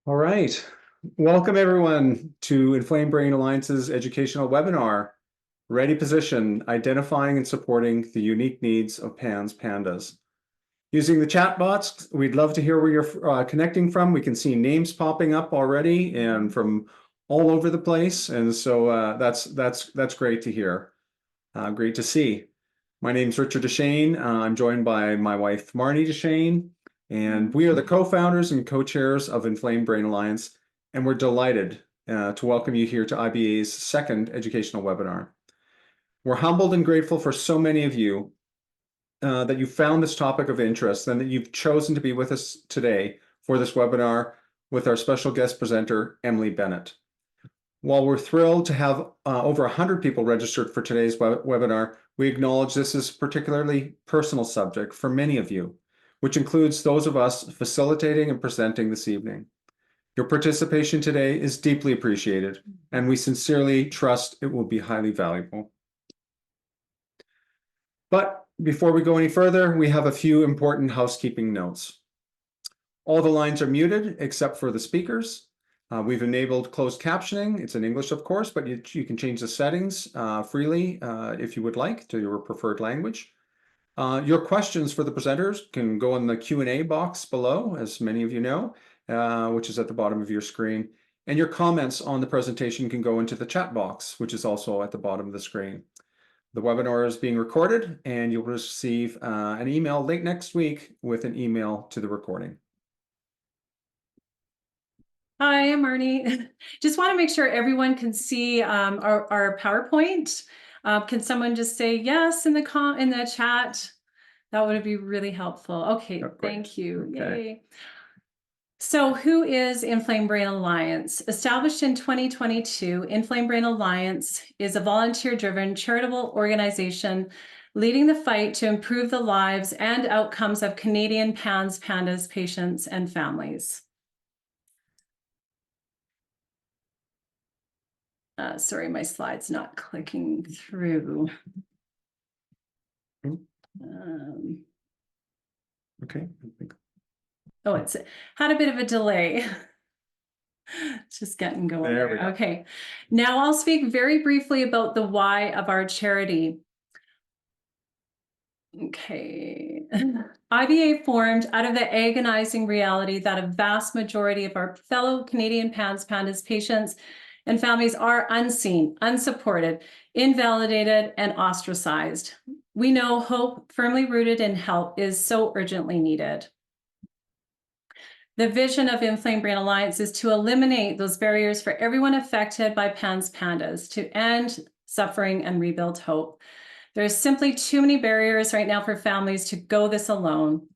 All right. Welcome everyone to Inflamed Brain Alliance's educational webinar, Ready Position, Identifying and Supporting the Unique Needs of PANS PANDAS. Using the chat box, we'd love to hear where you're connecting from. We can see names popping up already and from all over the place. And so that's great to hear. Great to see. My name's Richard Deshane. I'm joined by my wife, Marnie Deshane, and we are the co-founders and co-chairs of Inflamed Brain Alliance, and we're delighted to welcome you here to IBA's second educational webinar. We're humbled and grateful for so many of you that you found this topic of interest and that you've chosen to be with us today for this webinar with our special guest presenter, Emily Bennett. While we're thrilled to have over 100 people registered for today's webinar, we acknowledge this is a particularly personal subject for many of you, which includes those of us facilitating and presenting this evening. Your participation today is deeply appreciated, and we sincerely trust it will be highly valuable. But before we go any further, we have a few important housekeeping notes. All the lines are muted except for the speakers. We've enabled closed captioning. It's in English, of course, but you can change the settings freely if you would like to your preferred language. Your questions for the presenters can go in the Q&A box below, as many of you know, which is at the bottom of your screen. And your comments on the presentation can go into the chat box, which is also at the bottom of the screen. The webinar is being recorded, and you'll receive an email late next week with an email to the recording. Hi, I'm Marnie. Just want to make sure everyone can see our PowerPoint. Can someone just say yes in the chat? That would be really helpful. Okay, thank you. Okay. Yay. So who is Inflamed Brain Alliance? Established in 2022, Inflamed Brain Alliance is a volunteer-driven charitable organization leading the fight to improve the lives and outcomes of Canadian PANS PANDAS patients and families. Sorry, my slide's not clicking through. Okay. Oh, it's had a bit of a delay. It's just getting going. There we go. Okay. Now I'll speak very briefly about the why of our charity. Okay. IBA formed out of the agonizing reality that a vast majority of our fellow Canadian PANS PANDAS patients and families are unseen, unsupported, invalidated, and ostracized. We know hope firmly rooted in help is so urgently needed. The vision of Inflamed Brain Alliance is to eliminate those barriers for everyone affected by PANS PANDAS, to end suffering and rebuild hope. There's simply too many barriers right now for families to go this alone.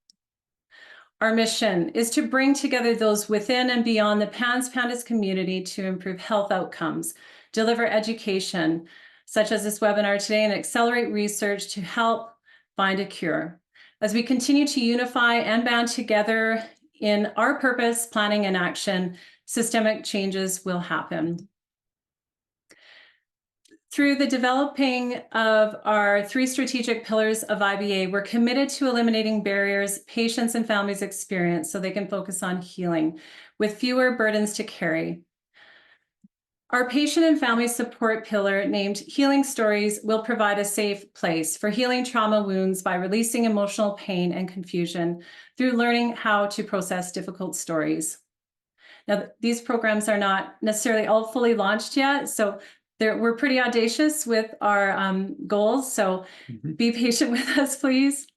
Our mission is to bring together those within and beyond the PANS PANDAS community to improve health outcomes, deliver education, such as this webinar today, and accelerate research to help find a cure. As we continue to unify and band together in our purpose, planning, and action, systemic changes will happen. Through the developing of our 3 strategic pillars of IBA, we're committed to eliminating barriers patients and families experience so they can focus on healing with fewer burdens to carry. Our patient and family support pillar, named Healing Stories, will provide a safe place for healing trauma wounds by releasing emotional pain and confusion through learning how to process difficult stories. Now, these programs are not necessarily all fully launched yet, so we're pretty audacious with our goals, so be patient with us, please.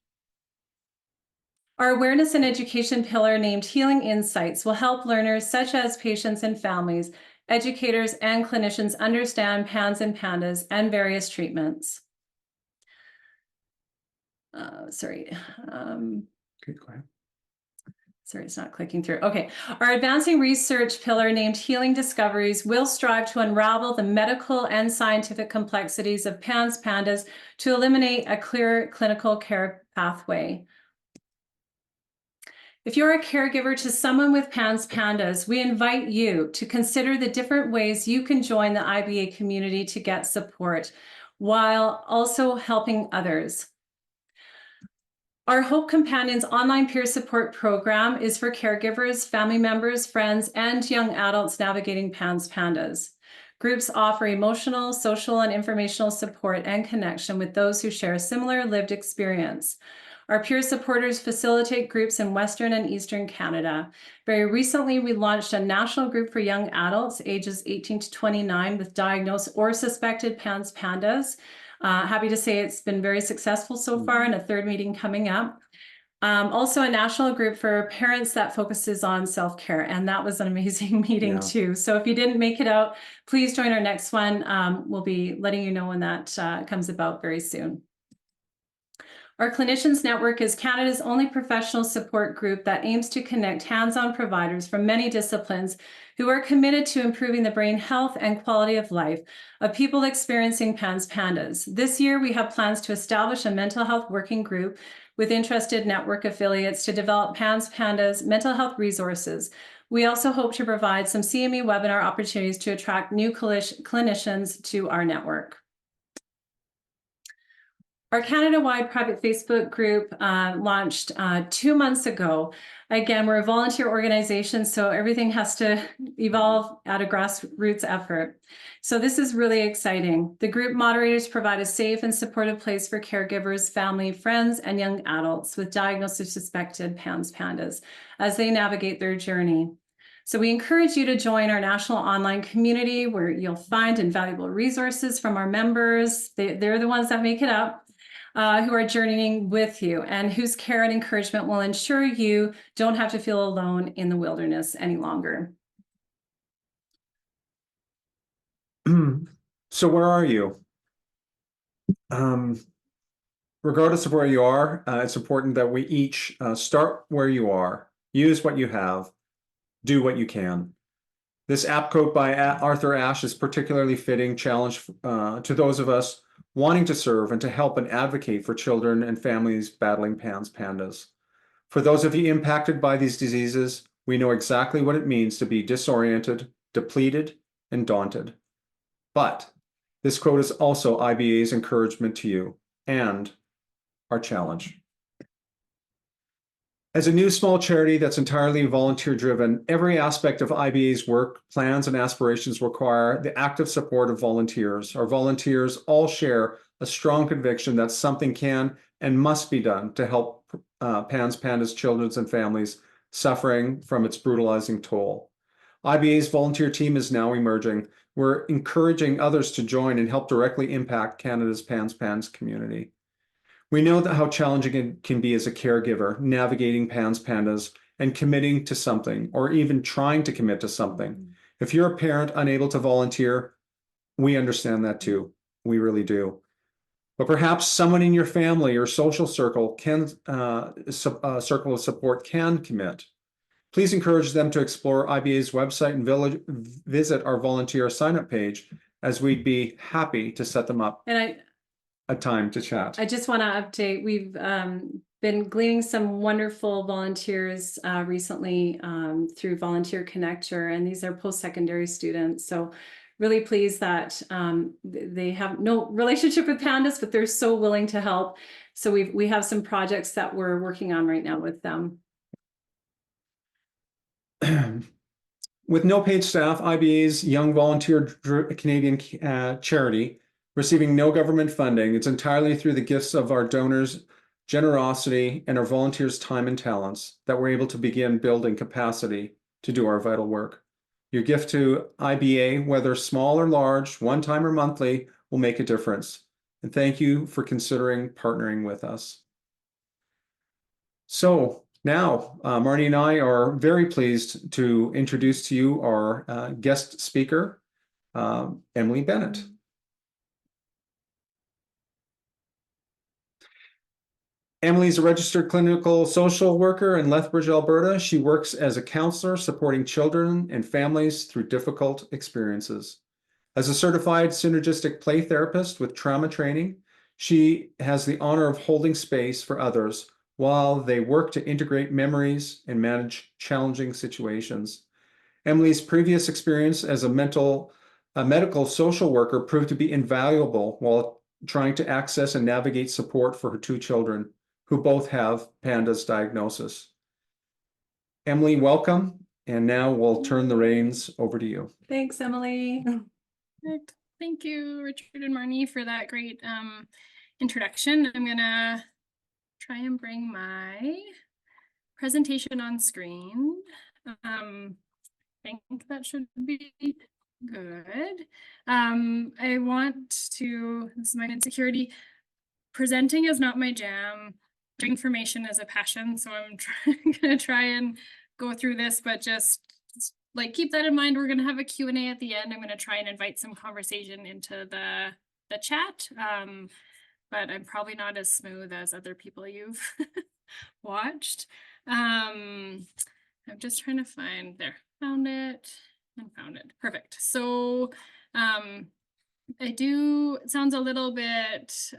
Our awareness and education pillar, named Healing Insights, will help learners such as patients and families, educators, and clinicians understand PANS and PANDAS and various treatments. Okay, go ahead. Sorry, it's not clicking through. Okay, our advancing research pillar, named Healing Discoveries, will strive to unravel the medical and scientific complexities of PANS PANDAS to eliminate a clear clinical care pathway. If you're a caregiver to someone with PANS PANDAS, we invite you to consider the different ways you can join the IBA community to get support while also helping others. Our Hope Companions online peer support program is for caregivers, family members, friends, and young adults navigating PANS PANDAS. Groups offer emotional, social, and informational support and connection with those who share a similar lived experience. Our peer supporters facilitate groups in Western and Eastern Canada. Very recently, we launched a national group for young adults ages 18 to 29 with diagnosed or suspected PANS PANDAS. Happy to say it's been very successful so far, and a third meeting coming up. Also a national group for parents that focuses on self-care, and that was an amazing meeting too. So if you didn't make it out, please join our next one. We'll be letting you know when that comes about very soon. Our Clinicians Network is Canada's only professional support group that aims to connect hands-on providers from many disciplines who are committed to improving the brain health and quality of life of people experiencing PANS PANDAS. This year, we have plans to establish a mental health working group with interested network affiliates to develop PANS PANDAS mental health resources. We also hope to provide some CME webinar opportunities to attract new clinicians to our network. Our Canada-wide private Facebook group launched 2 months ago. Again, we're a volunteer organization, so everything has to evolve at a grassroots effort. So this is really exciting. The group moderators provide a safe and supportive place for caregivers, family, friends, and young adults with diagnosed or suspected PANS PANDAS as they navigate their journey. So we encourage you to join our national online community where you'll find invaluable resources from our members. They're the ones that make it up. Who are journeying with you and whose care and encouragement will ensure you don't have to feel alone in the wilderness any longer. So where are you? Regardless of where you are, it's important that we each start where you are, use what you have, do what you can. This app quote by Arthur Ashe is particularly fitting challenge to those of us wanting to serve and to help and advocate for children and families battling PANS PANDAS. For those of you impacted by these diseases, we know exactly what it means to be disoriented, depleted, and daunted. But this quote is also IBA's encouragement to you and our challenge. As a new small charity that's entirely volunteer-driven, every aspect of IBA's work, plans, and aspirations require the active support of volunteers. Our volunteers all share a strong conviction that something can and must be done to help PANS PANDAS children and families suffering from its brutalizing toll. IBA's volunteer team is now emerging. We're encouraging others to join and help directly impact Canada's PANS PANDAS community. We know that how challenging it can be as a caregiver, navigating PANS PANDAS and committing to something, or even trying to commit to something. If you're a parent unable to volunteer, we understand that too. We really do. But perhaps someone in your family or social circle can, circle of support can commit. Please encourage them to explore IBA's website and visit our volunteer sign-up page, as we'd be happy to set them up. And a time to chat. I just want to update. We've been gleaning some wonderful volunteers recently through Volunteer Connector, and these are post-secondary students. So really pleased that they have no relationship with PANDAS, but they're so willing to help. So we have some projects that we're working on right now with them. With no paid staff, IBA's young volunteer Canadian charity, receiving no government funding, it's entirely through the gifts of our donors' generosity and our volunteers' time and talents that we're able to begin building capacity to do our vital work. Your gift to IBA, whether small or large, one time or monthly, will make a difference. And thank you for considering partnering with us. So now, Marty and I are very pleased to introduce to you our guest speaker, Emily Bennett. Emily is a registered clinical social worker in Lethbridge, Alberta. She works as a counselor supporting children and families through difficult experiences. As a certified synergistic play therapist with trauma training, she has the honor of holding space for others while they work to integrate memories and manage challenging situations. Emily's previous experience as a medical social worker proved to be invaluable while trying to access and navigate support for her 2 children who both have PANDAS diagnosis. Emily, welcome. And now we'll turn the reins over to you. Thanks, Emily. Perfect. Thank you, Richard and Marnie, for that great introduction. I'm gonna try and bring my presentation on screen. I think that should be good. I want to, this is my insecurity. Presenting is not my jam. Information is a passion, so I'm gonna try and go through this, but just like keep that in mind. We're gonna have a Q&A at the end. I'm gonna try and invite some conversation into the chat, but I'm probably not as smooth as other people you've watched. I'm just trying to find there. Found it and found it. Perfect. So it sounds a little bit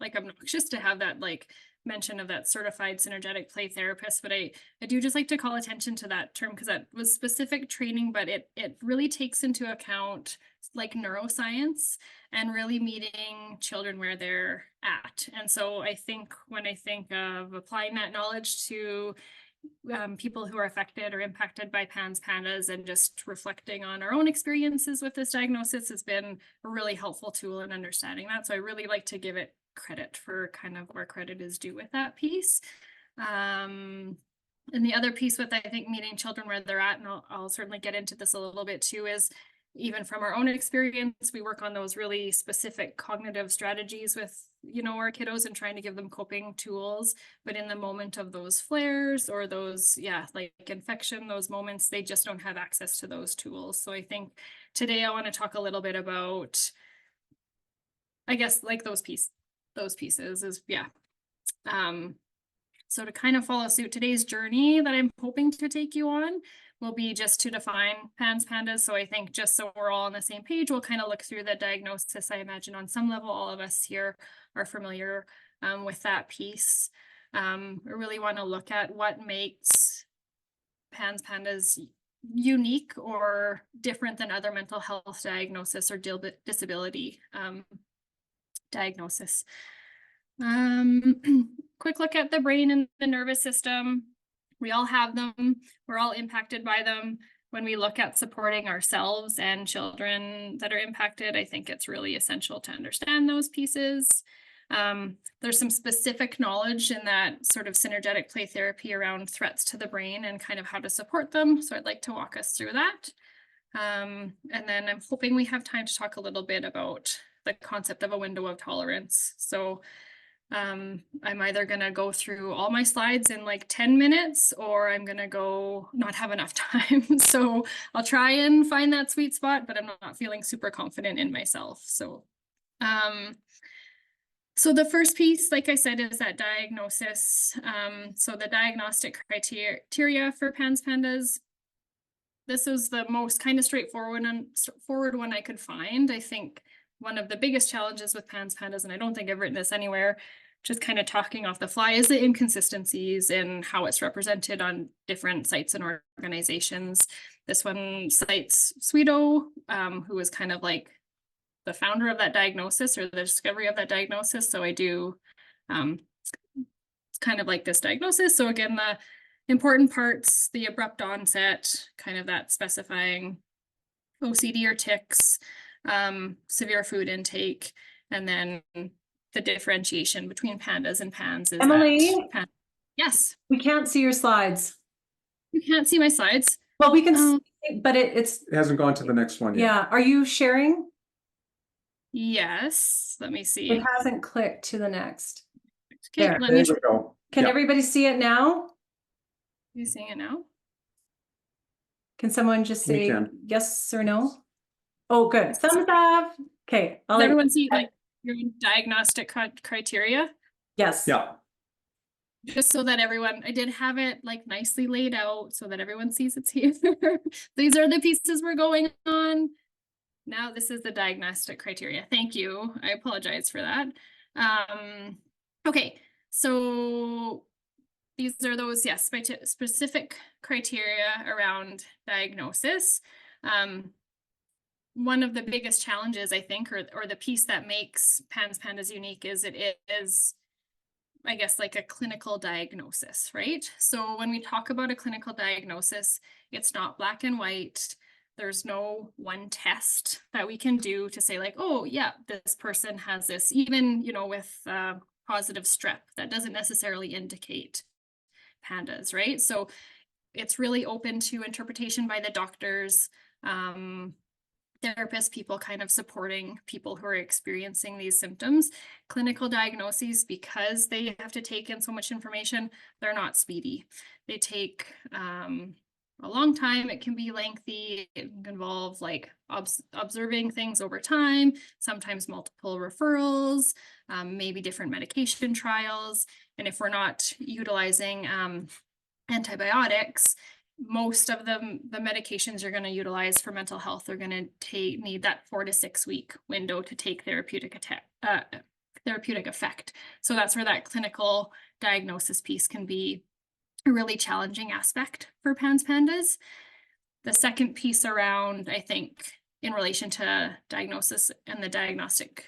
like obnoxious to have that like mention of that certified synergetic play therapist, but I do just like to call attention to that term because that was specific training, but it really takes into account like neuroscience and really meeting children where they're at. And so I think when I think of applying that knowledge to people who are affected or impacted by PANS PANDAS and just reflecting on our own experiences with this diagnosis has been a really helpful tool in understanding that. So I really like to give it credit for kind of where credit is due with that piece. And the other piece with, I think, meeting children where they're at, and I'll certainly get into this a little bit too, is even from our own experience, we work on those really specific cognitive strategies with, you know, our kiddos and trying to give them coping tools. But in the moment of those flares or those, like infection, those moments, they just don't have access to those tools. So I think today I want to talk a little bit about, I guess, like those pieces is, so to kind of follow suit, today's journey that I'm hoping to take you on will be just to define PANS PANDAS. So I think just so we're all on the same page, we'll kind of look through the diagnosis. I imagine on some level, all of us here are familiar with that piece. I really want to look at what makes PANS PANDAS unique or different than other mental health diagnosis or disability diagnosis. Quick look at the brain and the nervous system. We all have them. We're all impacted by them. When we look at supporting ourselves and children that are impacted, I think it's really essential to understand those pieces. There's some specific knowledge in that sort of synergetic play therapy around threats to the brain and kind of how to support them. So I'd like to walk us through that. And then I'm hoping we have time to talk a little bit about the concept of a window of tolerance. So I'm either going to go through all my slides in like 10 minutes or I'm going to not have enough time. So I'll try and find that sweet spot, but I'm not feeling super confident in myself. So, so the first piece, like I said, is that diagnosis. So the diagnostic criteria for PANS PANDAS. This is the most kind of straightforward one I could find. I think one of the biggest challenges with PANS PANDAS, and I don't think I've written this anywhere, just kind of talking off the fly, is the inconsistencies in how it's represented on different sites and organizations. This one cites Sweeto, who was kind of like the founder of that diagnosis or the discovery of that diagnosis. So I do, it's kind of like this diagnosis. So again, the important parts, the abrupt onset, kind of that specifying OCD or tics, severe food intake, and then the differentiation between PANDAS and PANS is Emily? Yes. We can't see your slides. You can't see my slides. Well, we can see, but it hasn't gone to the next one yet. Yeah. Are you sharing? Yes. Let me see. It hasn't clicked to the next. Okay, There. let me go. Can everybody see it now? You seeing it now? Can someone just say yes or no? Oh, good. Thumbs up. Okay. Does everyone see like your diagnostic criteria? Yes. Yeah. Just so that everyone, I did have it like nicely laid out so that everyone sees it's here. These are the pieces we're going on. Now this is the diagnostic criteria. Thank you. I apologize for that. Okay, so these are those, yes, specific criteria around diagnosis. One of the biggest challenges, I think, or the piece that makes PANS PANDAS unique is it is I guess, like a clinical diagnosis, right? So when we talk about a clinical diagnosis, it's not black and white. There's no one test that we can do to say like, oh yeah, this person has this, even, you know, with positive strep, that doesn't necessarily indicate PANDAS, right? So it's really open to interpretation by the doctors, therapists, people kind of supporting people who are experiencing these symptoms. Clinical diagnoses, because they have to take in so much information, they're not speedy. They take a long time. It can be lengthy. It can involve like observing things over time, sometimes multiple referrals, maybe different medication trials. And if we're not utilizing antibiotics, most of the medications you're going to utilize for mental health are going to need that 4 to 6 week window to take therapeutic effect. So that's where that clinical diagnosis piece can be a really challenging aspect for PANS PANDAS. The second piece around, I think, in relation to diagnosis and the diagnostic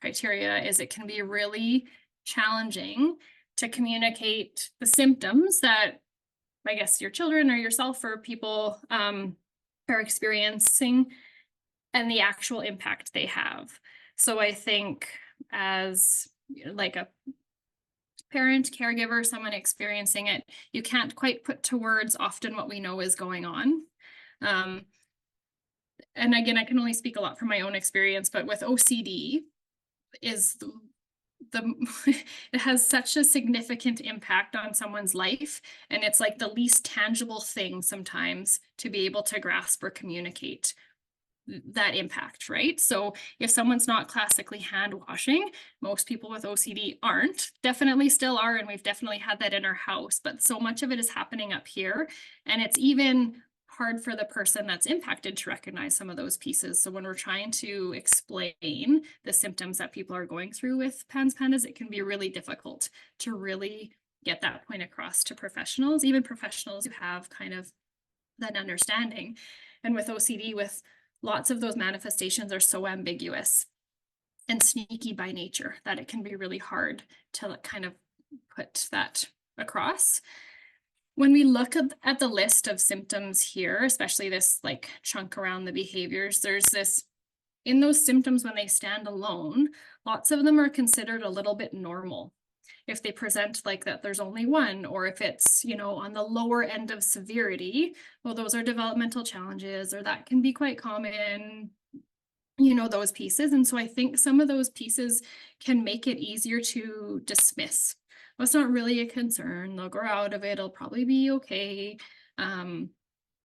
criteria is it can be really challenging to communicate the symptoms that I guess your children or yourself or people are experiencing and the actual impact they have. So I think as like a parent, caregiver, someone experiencing it, you can't quite put to words often what we know is going on. And again, I can only speak a lot from my own experience, but with OCD is it has such a significant impact on someone's life, and it's like the least tangible thing sometimes to be able to grasp or communicate that impact, right? So if someone's not classically hand washing, most people with OCD aren't, definitely still are, and we've definitely had that in our house, but so much of it is happening up here, and it's even hard for the person that's impacted to recognize some of those pieces. So when we're trying to explain the symptoms that people are going through with PANS PANDAS, it can be really difficult to really get that point across to professionals, even professionals who have kind of that understanding. And with OCD, with lots of those manifestations are so ambiguous and sneaky by nature that it can be really hard to kind of put that across. When we look at the list of symptoms here, especially this like chunk around the behaviors, there's this, in those symptoms when they stand alone, lots of them are considered a little bit normal. If they present like that, there's only one, or if it's, you know, on the lower end of severity, well, those are developmental challenges, or that can be quite common, you know, those pieces. And so I think some of those pieces can make it easier to dismiss. Well, it's not really a concern. They'll grow out of it. It'll probably be okay. One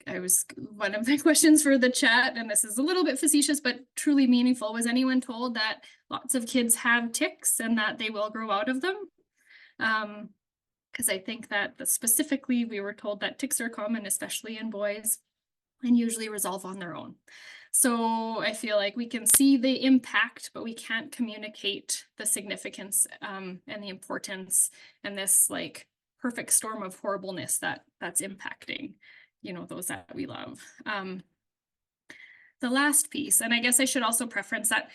of the questions for the chat, and this is a little bit facetious, but truly meaningful, was anyone told that lots of kids have tics and that they will grow out of them? Because I think that specifically we were told that tics are common, especially in boys, and usually resolve on their own. So I feel like we can see the impact, but we can't communicate the significance and the importance and this like perfect storm of horribleness that's impacting, you know, those that we love. The last piece, and I guess I should also preference that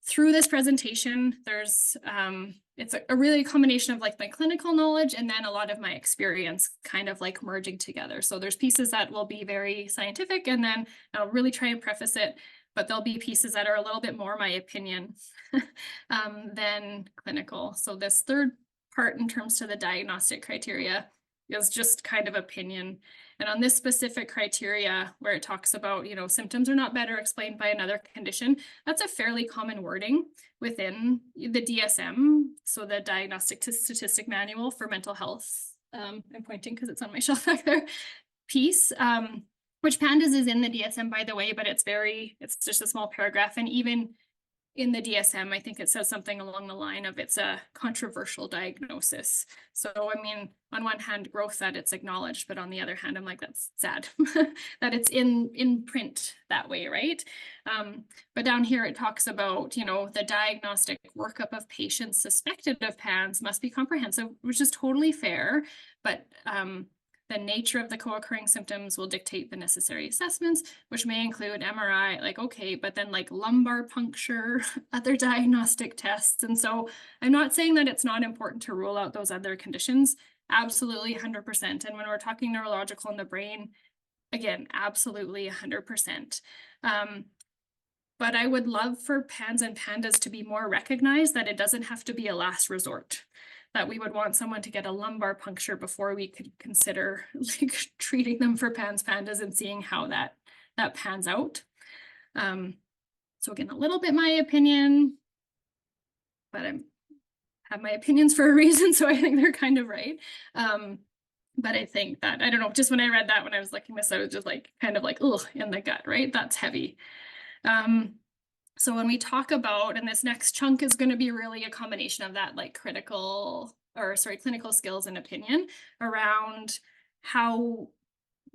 through this presentation, there's it's a really combination of like my clinical knowledge and then a lot of my experience kind of like merging together. So there's pieces that will be very scientific, and then I'll really try and preface it, but there'll be pieces that are a little bit more my opinion than clinical. So this third part in terms to the diagnostic criteria is just kind of opinion. And on this specific criteria where it talks about, you know, symptoms are not better explained by another condition, that's a fairly common wording within the DSM. So the Diagnostic Statistic Manual for Mental Health, I'm pointing because it's on my shelf back there, piece, which PANDAS is in the DSM, by the way, but it's just a small paragraph. And even in the DSM, I think it says something along the line of it's a controversial diagnosis. So, I mean, on one hand, growth that it's acknowledged, but on the other hand, I'm like, that's sad that it's in print that way, right? But down here, it talks about, you know, the diagnostic workup of patients suspected of PANS must be comprehensive, which is totally fair. But The nature of the co-occurring symptoms will dictate the necessary assessments, which may include MRI, like, okay, but then like lumbar puncture, other diagnostic tests. And so I'm not saying that it's not important to rule out those other conditions. Absolutely 100%. And when we're talking neurological in the brain, again, absolutely 100%. But I would love for PANS and PANDAS to be more recognized, that it doesn't have to be a last resort, that we would want someone to get a lumbar puncture before we could consider like treating them for PANS PANDAS and seeing how that pans out. So again, a little bit my opinion, but I have my opinions for a reason, so I think they're kind of right. But I think that, I don't know, just when I read that, when I was looking this, I was just like, kind of like, ugh, in the gut, right? That's heavy. So when we talk about, and this next chunk is going to be really a combination of that, like clinical skills and opinion around how,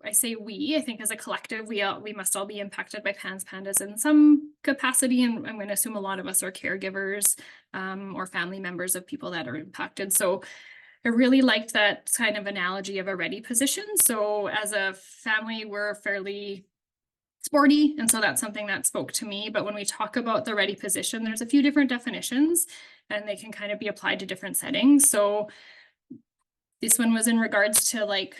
I think as a collective, we must all be impacted by PANS PANDAS in some capacity. And I'm going to assume a lot of us are caregivers or family members of people that are impacted. So I really liked that kind of analogy of a ready position. So as a family, we're fairly sporty, and so that's something that spoke to me. But when we talk about the ready position, there's a few different definitions and they can kind of be applied to different settings. So this one was in regards to like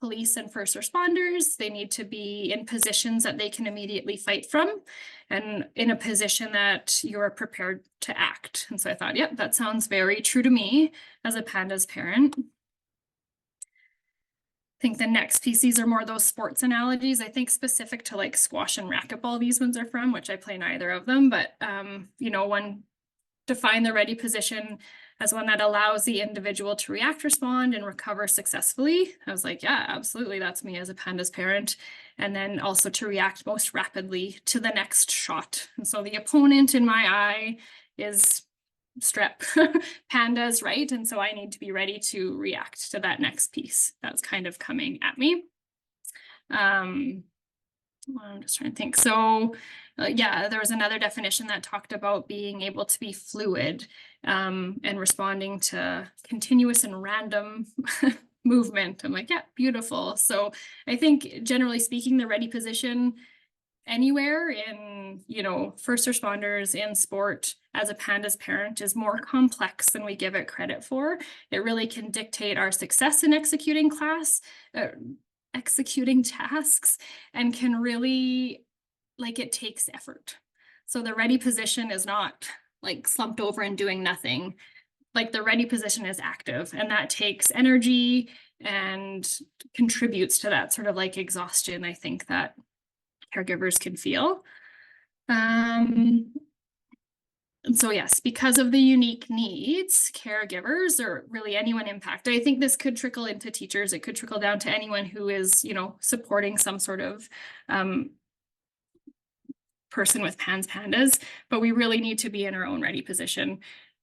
police and first responders. They need to be in positions that they can immediately fight from and in a position that you're prepared to act. And so I thought, yep, that sounds very true to me as a PANDAS parent. I think the next piece, these are more those sports analogies. I think specific to like squash and racquetball, these ones are from, which I play neither of them, but you know, one, define the ready position as one that allows the individual to react, respond, and recover successfully. I was like, yeah, absolutely, that's me as a PANDAS parent. And then also to react most rapidly to the next shot. And so the opponent in my eye is strep PANDAS, right? And so I need to be ready to react to that next piece that's kind of coming at me. I'm just trying to think. So yeah, there was another definition that talked about being able to be fluid and responding to continuous and random movement. I'm like, yeah, beautiful. So I think generally speaking, the ready position anywhere in, you know, first responders, in sport, as a PANDAS parent is more complex than we give it credit for. It really can dictate our success in executing tasks, and can really, like, it takes effort. So the ready position is not like slumped over and doing nothing. Like the ready position is active, and that takes energy and contributes to that sort of like exhaustion, I think, that caregivers can feel. And so yes, because of the unique needs, caregivers, or really anyone impacted, I think this could trickle into teachers. It could trickle down to anyone who is, you know, supporting some sort of person with PANS PANDAS, but we really need to be in our own ready position.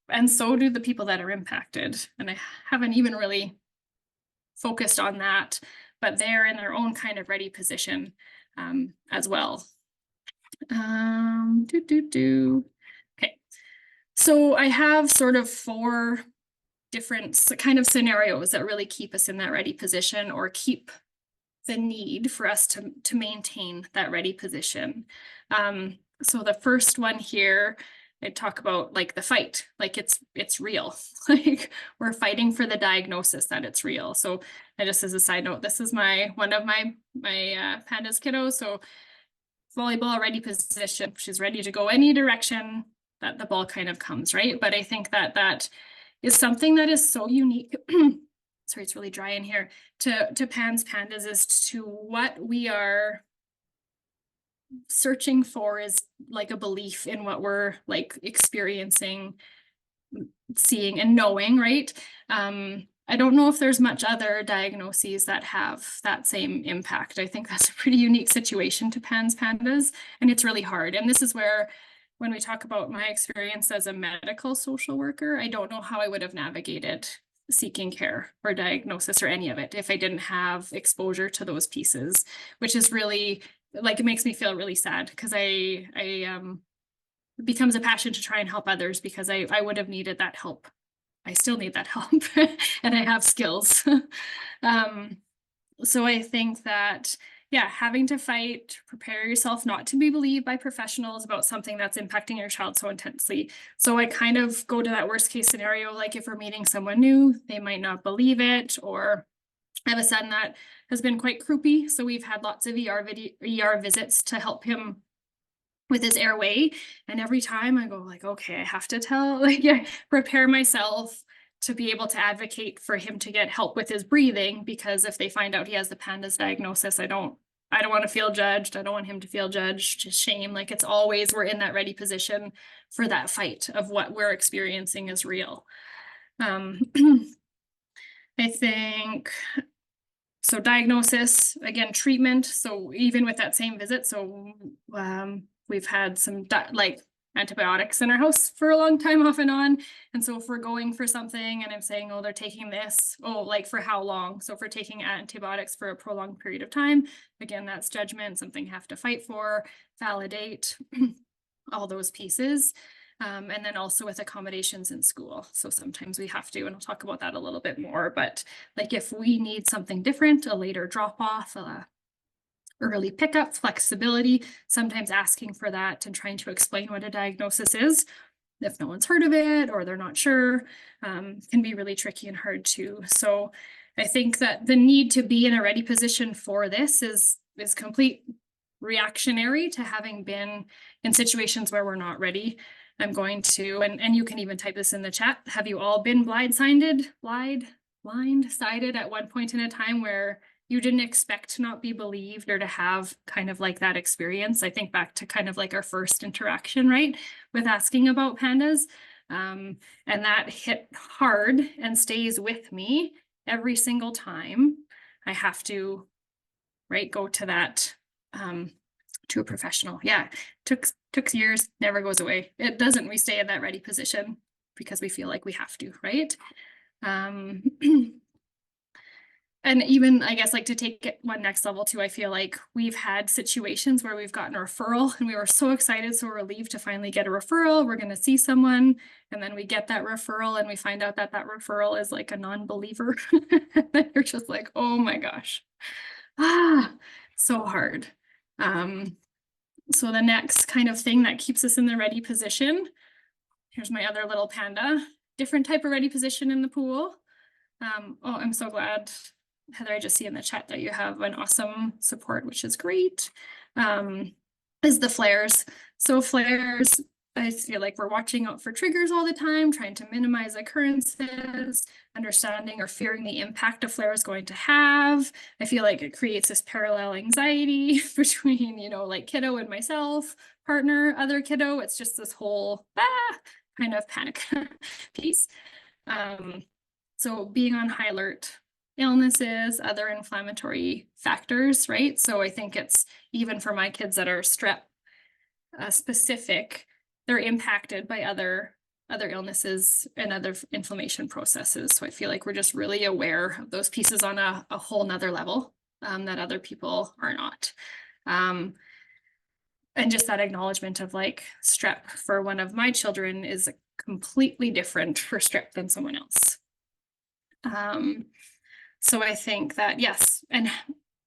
And so do the people that are impacted. And I haven't even really focused on that, but they're in their own kind of ready position as well. Okay, so I have sort of 4 different kind of scenarios that really keep us in that ready position, or keep the need for us to maintain that ready position. So the first one here, I talk about like the fight, like it's real. Like we're fighting for the diagnosis that it's real. So I just, as a side note, this is one of my PANDAS kiddos. So volleyball ready position, she's ready to go any direction that the ball kind of comes, right? But I think that is something that is so unique. Sorry, it's really dry in here, to PANS PANDAS, as to what we are searching for is like a belief in what we're like experiencing, seeing, and knowing, right? I don't know if there's much other diagnoses that have that same impact. I think that's a pretty unique situation to PANS PANDAS, and it's really hard. And this is where, when we talk about my experience as a medical social worker, I don't know how I would have navigated seeking care or diagnosis or any of it if I didn't have exposure to those pieces, which is really, like, it makes me feel really sad, because it becomes a passion to try and help others, because I would have needed that help. I still need that help and I have skills. So I think that, yeah, having to fight, prepare yourself not to be believed by professionals about something that's impacting your child so intensely. So I kind of go to that worst case scenario, like if we're meeting someone new, they might not believe it, or I have a son that has been quite croupy. So we've had lots of ER visits to help him with his airway. And every time I go like, okay, I have to tell, like, yeah, prepare myself to be able to advocate for him to get help with his breathing, because if they find out he has the PANDAS diagnosis, I don't want to feel judged. I don't want him to feel judged, just shame. Like, it's always, we're in that ready position for that fight of what we're experiencing is real. I think, so diagnosis, again, treatment. So even with that same visit, so we've had some like antibiotics in our house for a long time off and on. And so if we're going for something and I'm saying, oh, they're taking this, oh, like for how long? So if we're taking antibiotics for a prolonged period of time, again, that's judgment, something you have to fight for, validate, all those pieces. And then also with accommodations in school. So sometimes we have to, and I'll talk about that a little bit more, but like if we need something different, a later drop off, early pickup, flexibility, sometimes asking for that and trying to explain what a diagnosis is, if no one's heard of it or they're not sure, can be really tricky and hard too. So I think that the need to be in a ready position for this is complete reactionary to having been in situations where we're not ready. I'm going to, and you can even type this in the chat. Have you all been blindsided at one point in a time where you didn't expect to not be believed or to have kind of like that experience? I think back to kind of like our first interaction, right, with asking about pandas. And that hit hard and stays with me every single time I have to, right, go to that, to a professional. Yeah, took years, never goes away. It doesn't. We stay in that ready position because we feel like we have to, right? And even, I guess, like to take it one next level too, I feel like we've had situations where we've gotten a referral and we were so excited, so relieved to finally get a referral. We're going to see someone, and then we get that referral and we find out that that referral is like a non-believer. You're just like, oh my gosh, so hard. So the next kind of thing that keeps us in the ready position, here's my other little panda, different type of ready position in the pool. Oh, I'm so glad, Heather, I just see in the chat that you have an awesome support, which is great, is the flares. So flares, I feel like we're watching out for triggers all the time, trying to minimize occurrences, understanding or fearing the impact a flare is going to have. I feel like it creates this parallel anxiety between, you know, like kiddo and myself, partner, other kiddo. It's just this whole kind of panic piece. So being on high alert, illnesses, other inflammatory factors, right? So I think it's even for my kids that are strep specific, they're impacted by other illnesses and other inflammation processes. So I feel like we're just really aware of those pieces on a whole nother level that other people are not. And just that acknowledgement of like strep for one of my children is completely different for strep than someone else. So I think that, yes, and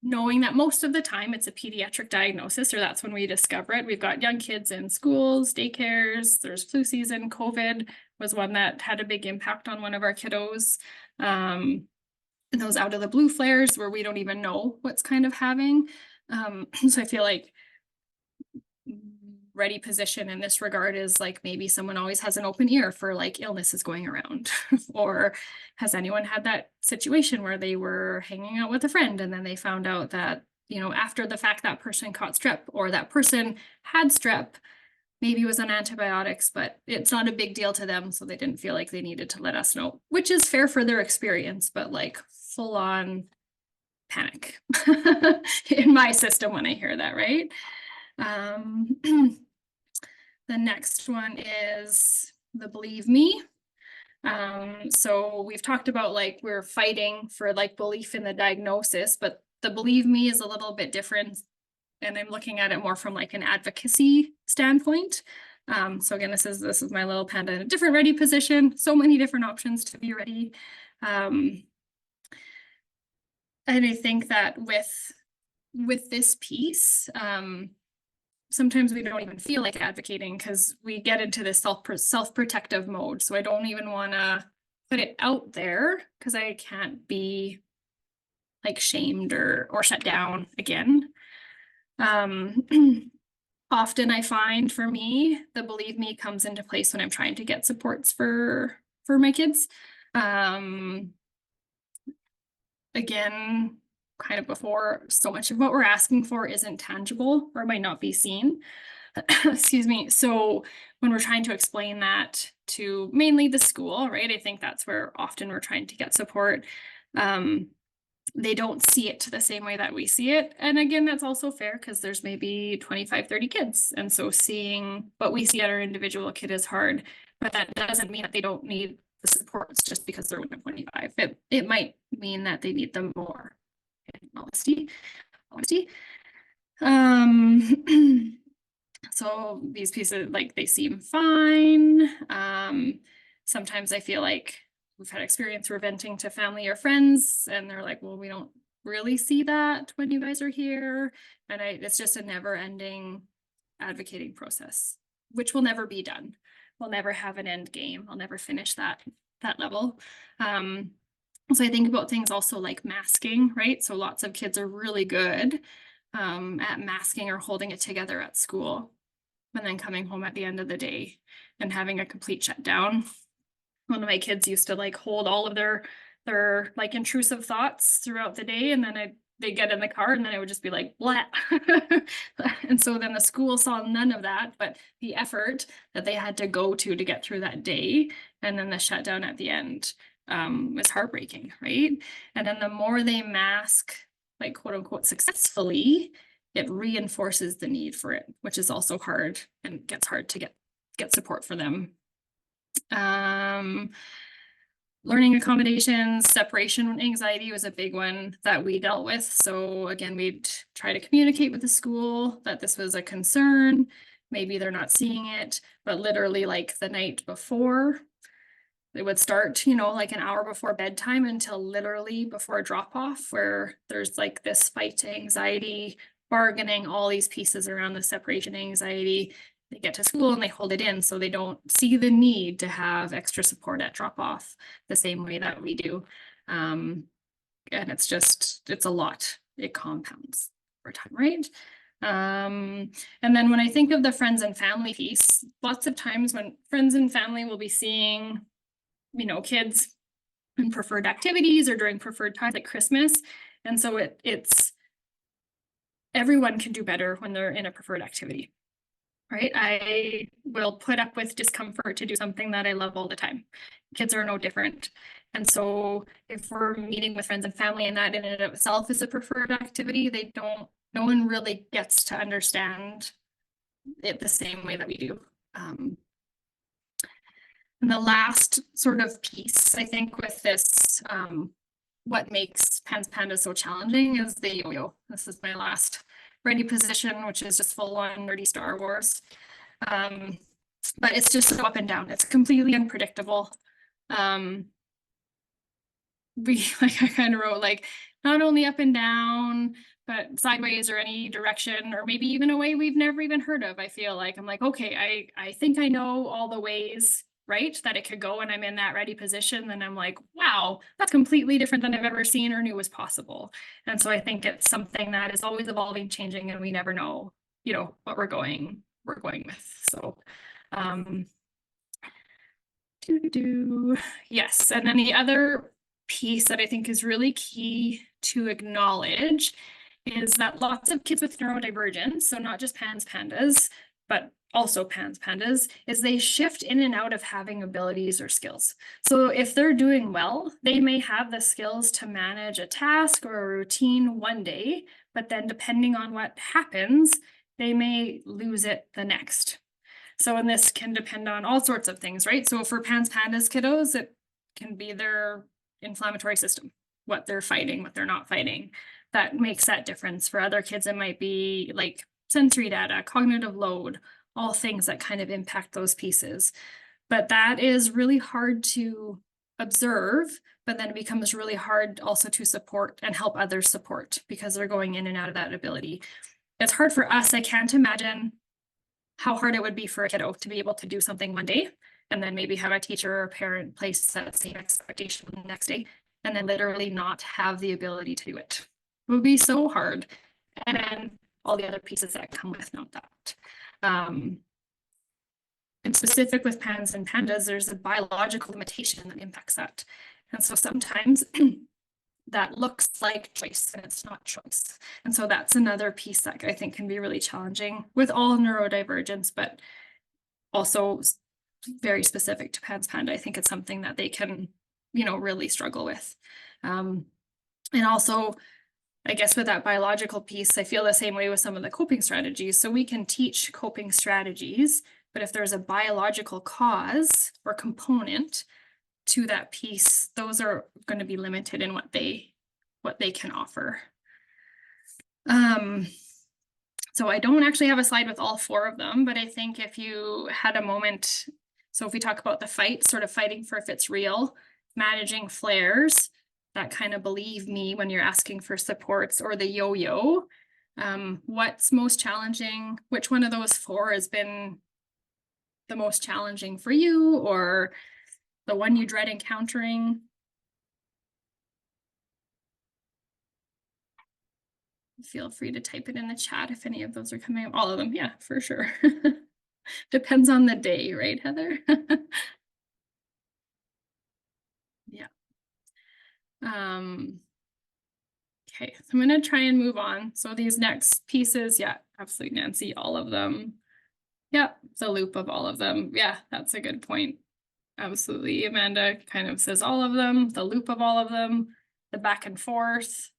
knowing that most of the time it's a pediatric diagnosis, or that's when we discover it. We've got young kids in schools, daycares, there's flu season, COVID was one that had a big impact on one of our kiddos. And those out of the blue flares where we don't even know what's kind of having. So I feel like ready position in this regard is like maybe someone always has an open ear for like illnesses going around. Or has anyone had that situation where they were hanging out with a friend and then they found out that, you know, after the fact that person caught strep, or that person had strep, maybe was on antibiotics, but it's not a big deal to them, so they didn't feel like they needed to let us know, which is fair for their experience, but like full on panic in my system when I hear that, right? The next one is the believe me. So we've talked about like we're fighting for like belief in the diagnosis, but the believe me is a little bit different. And I'm looking at it more from like an advocacy standpoint. So again, this is my little panda in a different ready position. So many different options to be ready. And I think that with this piece, sometimes we don't even feel like advocating because we get into this self-protective mode. So I don't even want to put it out there because I can't be like shamed or shut down again. Often I find for me, the believe me comes into place when I'm trying to get supports for my kids. Again, kind of before, so much of what we're asking for isn't tangible or might not be seen. Excuse me. So when we're trying to explain that to mainly the school, right? I think that's where often we're trying to get support. They don't see it the same way that we see it. And again, that's also fair because there's maybe 25, 30 kids. And so seeing what we see at our individual kid is hard, but that doesn't mean that they don't need the supports just because they're 1 of 25. It might mean that they need them more. In honesty. So these pieces, like, they seem fine. Sometimes I feel like we've had experience we're venting to family or friends and they're like, well, we don't really see that when you guys are here. And it's just a never ending advocating process, which will never be done. We'll never have an end game. I'll never finish that level. So I think about things also like masking, right? So lots of kids are really good at masking or holding it together at school and then coming home at the end of the day and having a complete shutdown. One of my kids used to like hold all of their like intrusive thoughts throughout the day, and then they get in the car and then it would just be like blah. And so then the school saw none of that, but the effort that they had to go to get through that day and then the shutdown at the end was heartbreaking, right? And then the more they mask, like quote unquote successfully, it reinforces the need for it, which is also hard and gets hard to get support for them. Learning accommodations, separation anxiety was a big one that we dealt with. So again, we'd try to communicate with the school that this was a concern. Maybe they're not seeing it, but literally like the night before, it would start, like an hour before bedtime until literally before drop off, where there's like this fight anxiety, bargaining, all these pieces around the separation anxiety. They get to school and they hold it in, so they don't see the need to have extra support at drop off the same way that we do. And it's a lot. It compounds over time, right? And then when I think of the friends and family piece, lots of times when friends and family will be seeing kids in preferred activities or during preferred times like Christmas. And so it's everyone can do better when they're in a preferred activity, right? I will put up with discomfort to do something that I love all the time. Kids are no different. And so if we're meeting with friends and family and that in and of itself is a preferred activity, no one really gets to understand it the same way that we do. And the last sort of piece, I think, with this, what makes PANS PANDAS so challenging is the yo-yo. This is my last ready position, which is just full on nerdy Star Wars. But it's just so up and down. It's completely unpredictable. I kind of wrote like not only up and down, but sideways or any direction, or maybe even a way we've never even heard of. I feel like I'm like, okay, I think I know all the ways, right, that it could go when I'm in that ready position. Then I'm like, wow, that's completely different than I've ever seen or knew was possible. And so I think it's something that is always evolving, changing, and we never know, what we're going with. So yes. And then the other piece that I think is really key to acknowledge is that lots of kids with neurodivergence, so not just PANS PANDAS, but also PANS PANDAS, is they shift in and out of having abilities or skills. So if they're doing well, they may have the skills to manage a task or a routine one day, but then depending on what happens, they may lose it the next. So, and this can depend on all sorts of things, right? So for PANS PANDAS kiddos, it can be their inflammatory system, what they're fighting, what they're not fighting. That makes that difference. For other kids, it might be like sensory data, cognitive load, all things that kind of impact those pieces. But that is really hard to observe, but then it becomes really hard also to support and help others support because they're going in and out of that ability. It's hard for us. I can't imagine how hard it would be for a kiddo to be able to do something one day and then maybe have a teacher or a parent place that same expectation the next day and then literally not have the ability to do it. It would be so hard. And then all the other pieces that come with not that. And specific with PANS and PANDAS, there's a biological limitation that impacts that. And so sometimes that looks like choice and it's not choice. And so that's another piece that I think can be really challenging with all neurodivergence, but also very specific to PANS PANDA. I think it's something that they can, you know, really struggle with. And also, I guess with that biological piece, I feel the same way with some of the coping strategies. So we can teach coping strategies, but if there's a biological cause or component to that piece, those are going to be limited in what they can offer. So I don't actually have a slide with all 4 of them, but I think if you had a moment, so if we talk about the fight, sort of fighting for if it's real, managing flares, that kind of believe me when you're asking for supports, or the yo-yo, what's most challenging? Which one of those 4 has been the most challenging for you, or the one you dread encountering? Feel free to type it in the chat if any of those are coming up. All of them, yeah, for sure. Depends on the day, right, Heather? Yeah. Okay, so I'm going to try and move on. So these next pieces, yeah, absolutely, Nancy, all of them. Yeah, the loop of all of them. Yeah, that's a good point. Absolutely. Amanda kind of says all of them, the loop of all of them, the back and forth.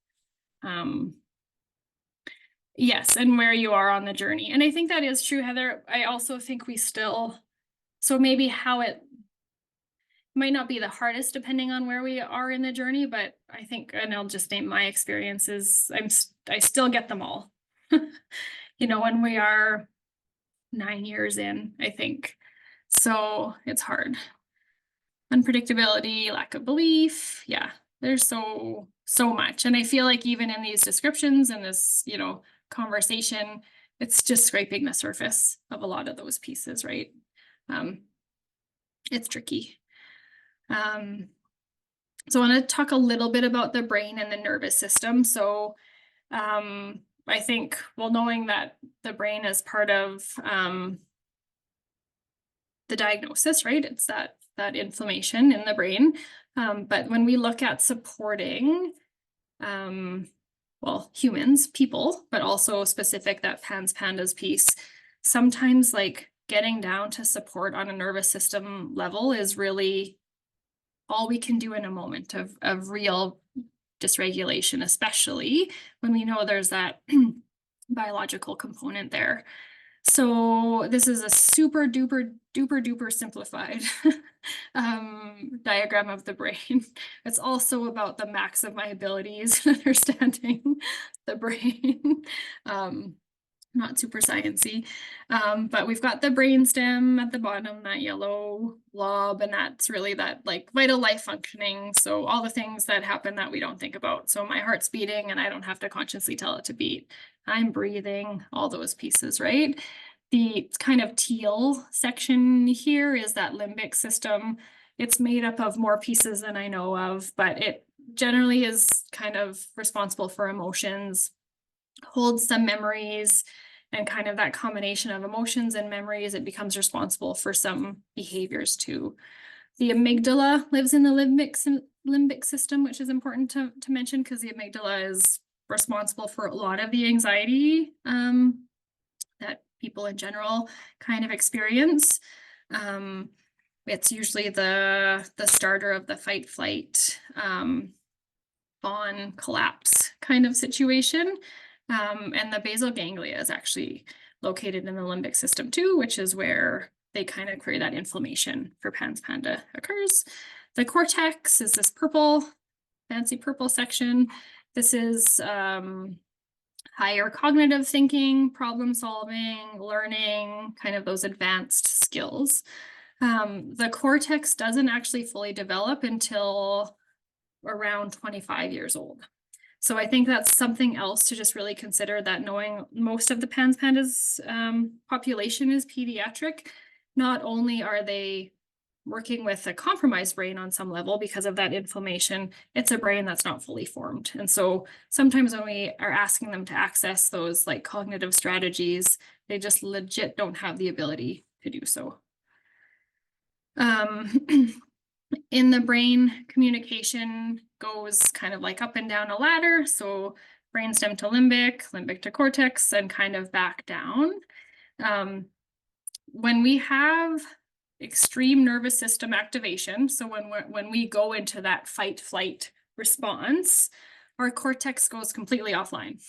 Yes, and where you are on the journey. And I think that is true, Heather. I also think we still, so maybe how it might not be the hardest depending on where we are in the journey, but I think, and I'll just name my experiences, I still get them all. You know, when we are 9 years in, I think. So it's hard. Unpredictability, lack of belief. Yeah, there's so much. And I feel like even in these descriptions and this, you know, conversation, it's just scraping the surface of a lot of those pieces, right? It's tricky. So I want to talk a little bit about the brain and the nervous system. So I think, well, knowing that the brain is part of the diagnosis, right? It's that inflammation in the brain. But when we look at supporting, well, humans, people, but also specific that PANS PANDAS piece, sometimes like getting down to support on a nervous system level is really all we can do in a moment of real dysregulation, especially when we know there's that biological component there. So this is a super duper simplified diagram of the brain. It's also about the max of my abilities in understanding the brain. Not super sciencey, but we've got the brainstem at the bottom, that yellow blob, and that's really that like vital life functioning. So all the things that happen that we don't think about. So my heart's beating and I don't have to consciously tell it to beat. I'm breathing, all those pieces, right? The kind of teal section here is that limbic system. It's made up of more pieces than I know of, but it generally is kind of responsible for emotions, holds some memories, and kind of that combination of emotions and memories, it becomes responsible for some behaviors too. The amygdala lives in the limbic system, which is important to mention because the amygdala is responsible for a lot of the anxiety that people in general kind of experience. It's usually the starter of the fight, flight, fawn, collapse kind of situation. And the basal ganglia is actually located in the limbic system too, which is where they kind of create that inflammation for PANS PANDA occurs. The cortex is this purple, fancy purple section. This is higher cognitive thinking, problem solving, learning, kind of those advanced skills. The cortex doesn't actually fully develop until around 25 years old. So I think that's something else to just really consider, that knowing most of the PANS PANDAS population is pediatric. Not only are they working with a compromised brain on some level because of that inflammation, it's a brain that's not fully formed. And so sometimes when we are asking them to access those like cognitive strategies, they just legit don't have the ability to do so. In the brain, communication goes kind of like up and down a ladder. So brainstem to limbic, limbic to cortex, and kind of back down. When we have extreme nervous system activation, so when we go into that fight flight response, our cortex goes completely offline.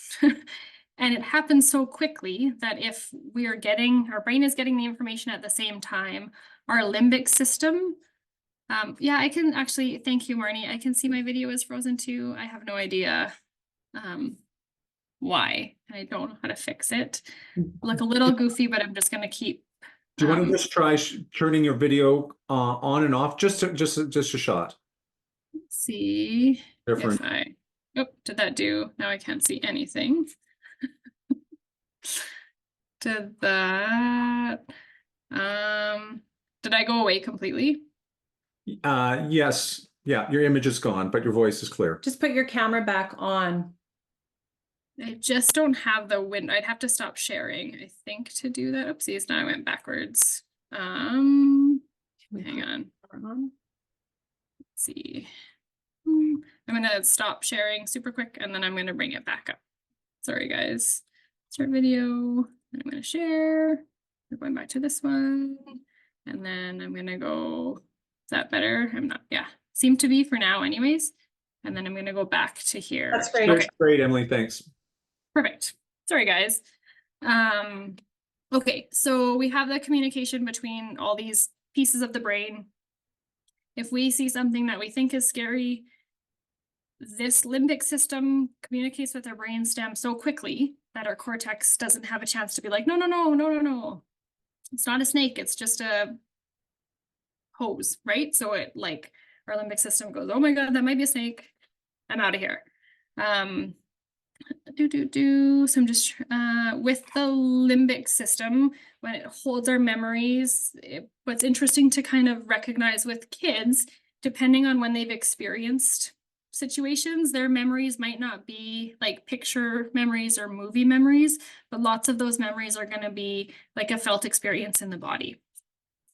And it happens so quickly that if we are getting, our brain is getting the information at the same time, our limbic system, yeah, I can actually, thank you, Marnie. I can see my video is frozen too. I have no idea why. I don't know how to fix it. Look a little goofy, but I'm just going to keep. Do you want to just try turning your video on and off? Just a shot. Let's see Different. if I, oh, did that do? Now I can't see anything. Did that, did I go away completely? Yes. Yeah, your image is gone, but your voice is clear. Just put your camera back on. I just don't have the window. I'd have to stop sharing, I think, to do that. Oopsies, now I went backwards. Hang on. Let's see. I'm gonna stop sharing super quick and then I'm gonna bring it back up. Sorry, guys. Start video, and I'm gonna share. We're going back to this one. And then I'm gonna go, is that better? I'm not, yeah. Seem to be for now anyways. And then I'm gonna go back to here. That's great. That's great, Emily, thanks. Perfect. Sorry, guys. Okay, so we have the communication between all these pieces of the brain. If we see something that we think is scary, this limbic system communicates with our brainstem so quickly that our cortex doesn't have a chance to be like, no, no, no, no, no, no. It's not a snake, it's just a hose, right? So it like, our limbic system goes, oh my God, that might be a snake. I'm out of here. So I'm just, with the limbic system, when it holds our memories, what's interesting to kind of recognize with kids, depending on when they've experienced situations, their memories might not be like picture memories or movie memories, but lots of those memories are going to be like a felt experience in the body.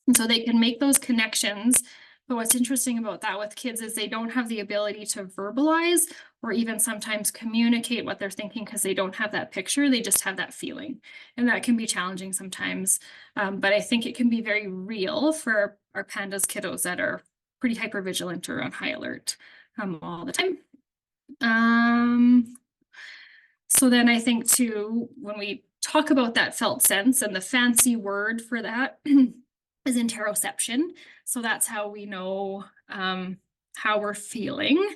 And so they can make those connections. But what's interesting about that with kids is they don't have the ability to verbalize or even sometimes communicate what they're thinking because they don't have that picture. They just have that feeling. And that can be challenging sometimes. But I think it can be very real for our PANDAS kiddos that are pretty hypervigilant or on high alert all the time. So then I think too, when we talk about that felt sense, and the fancy word for that is interoception. So that's how we know how we're feeling.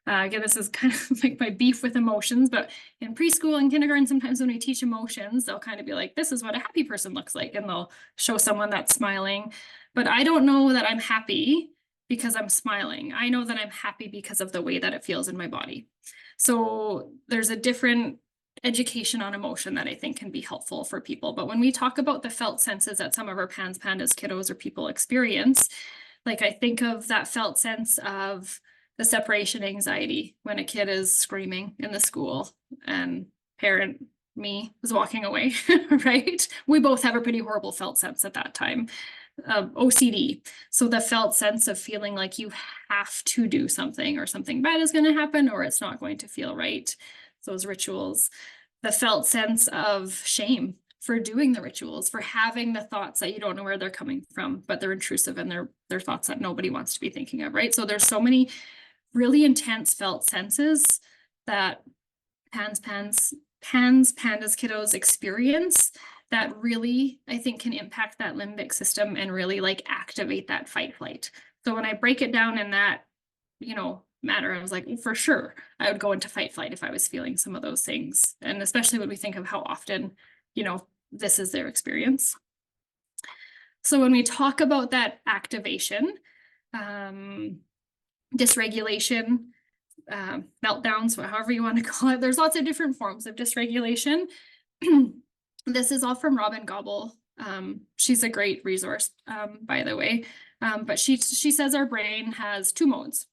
Again, this is kind of like my beef with emotions, but in preschool and kindergarten, sometimes when we teach emotions, they'll kind of be like, this is what a happy person looks like. And they'll show someone that's smiling. But I don't know that I'm happy because I'm smiling. I know that I'm happy because of the way that it feels in my body. So there's a different education on emotion that I think can be helpful for people. But when we talk about the felt senses that some of our PANS PANDAS kiddos or people experience, like I think of that felt sense of the separation anxiety when a kid is screaming in the school and parent me was walking away, right? We both have a pretty horrible felt sense at that time. OCD. So the felt sense of feeling like you have to do something or something bad is going to happen or it's not going to feel right. Those rituals. The felt sense of shame for doing the rituals, for having the thoughts that you don't know where they're coming from, but they're intrusive and they're thoughts that nobody wants to be thinking of, right? So there's so many really intense felt senses that PANS PANDAS kiddos experience that really, I think, can impact that limbic system and really like activate that fight flight. So when I break it down in that, matter, I was like, for sure, I would go into fight flight if I was feeling some of those things. And especially when we think of how often, this is their experience. So when we talk about that activation, dysregulation, meltdowns, however you want to call it, there's lots of different forms of dysregulation. This is all from Robin Gobble. She's a great resource, by the way. But she says our brain has two modes,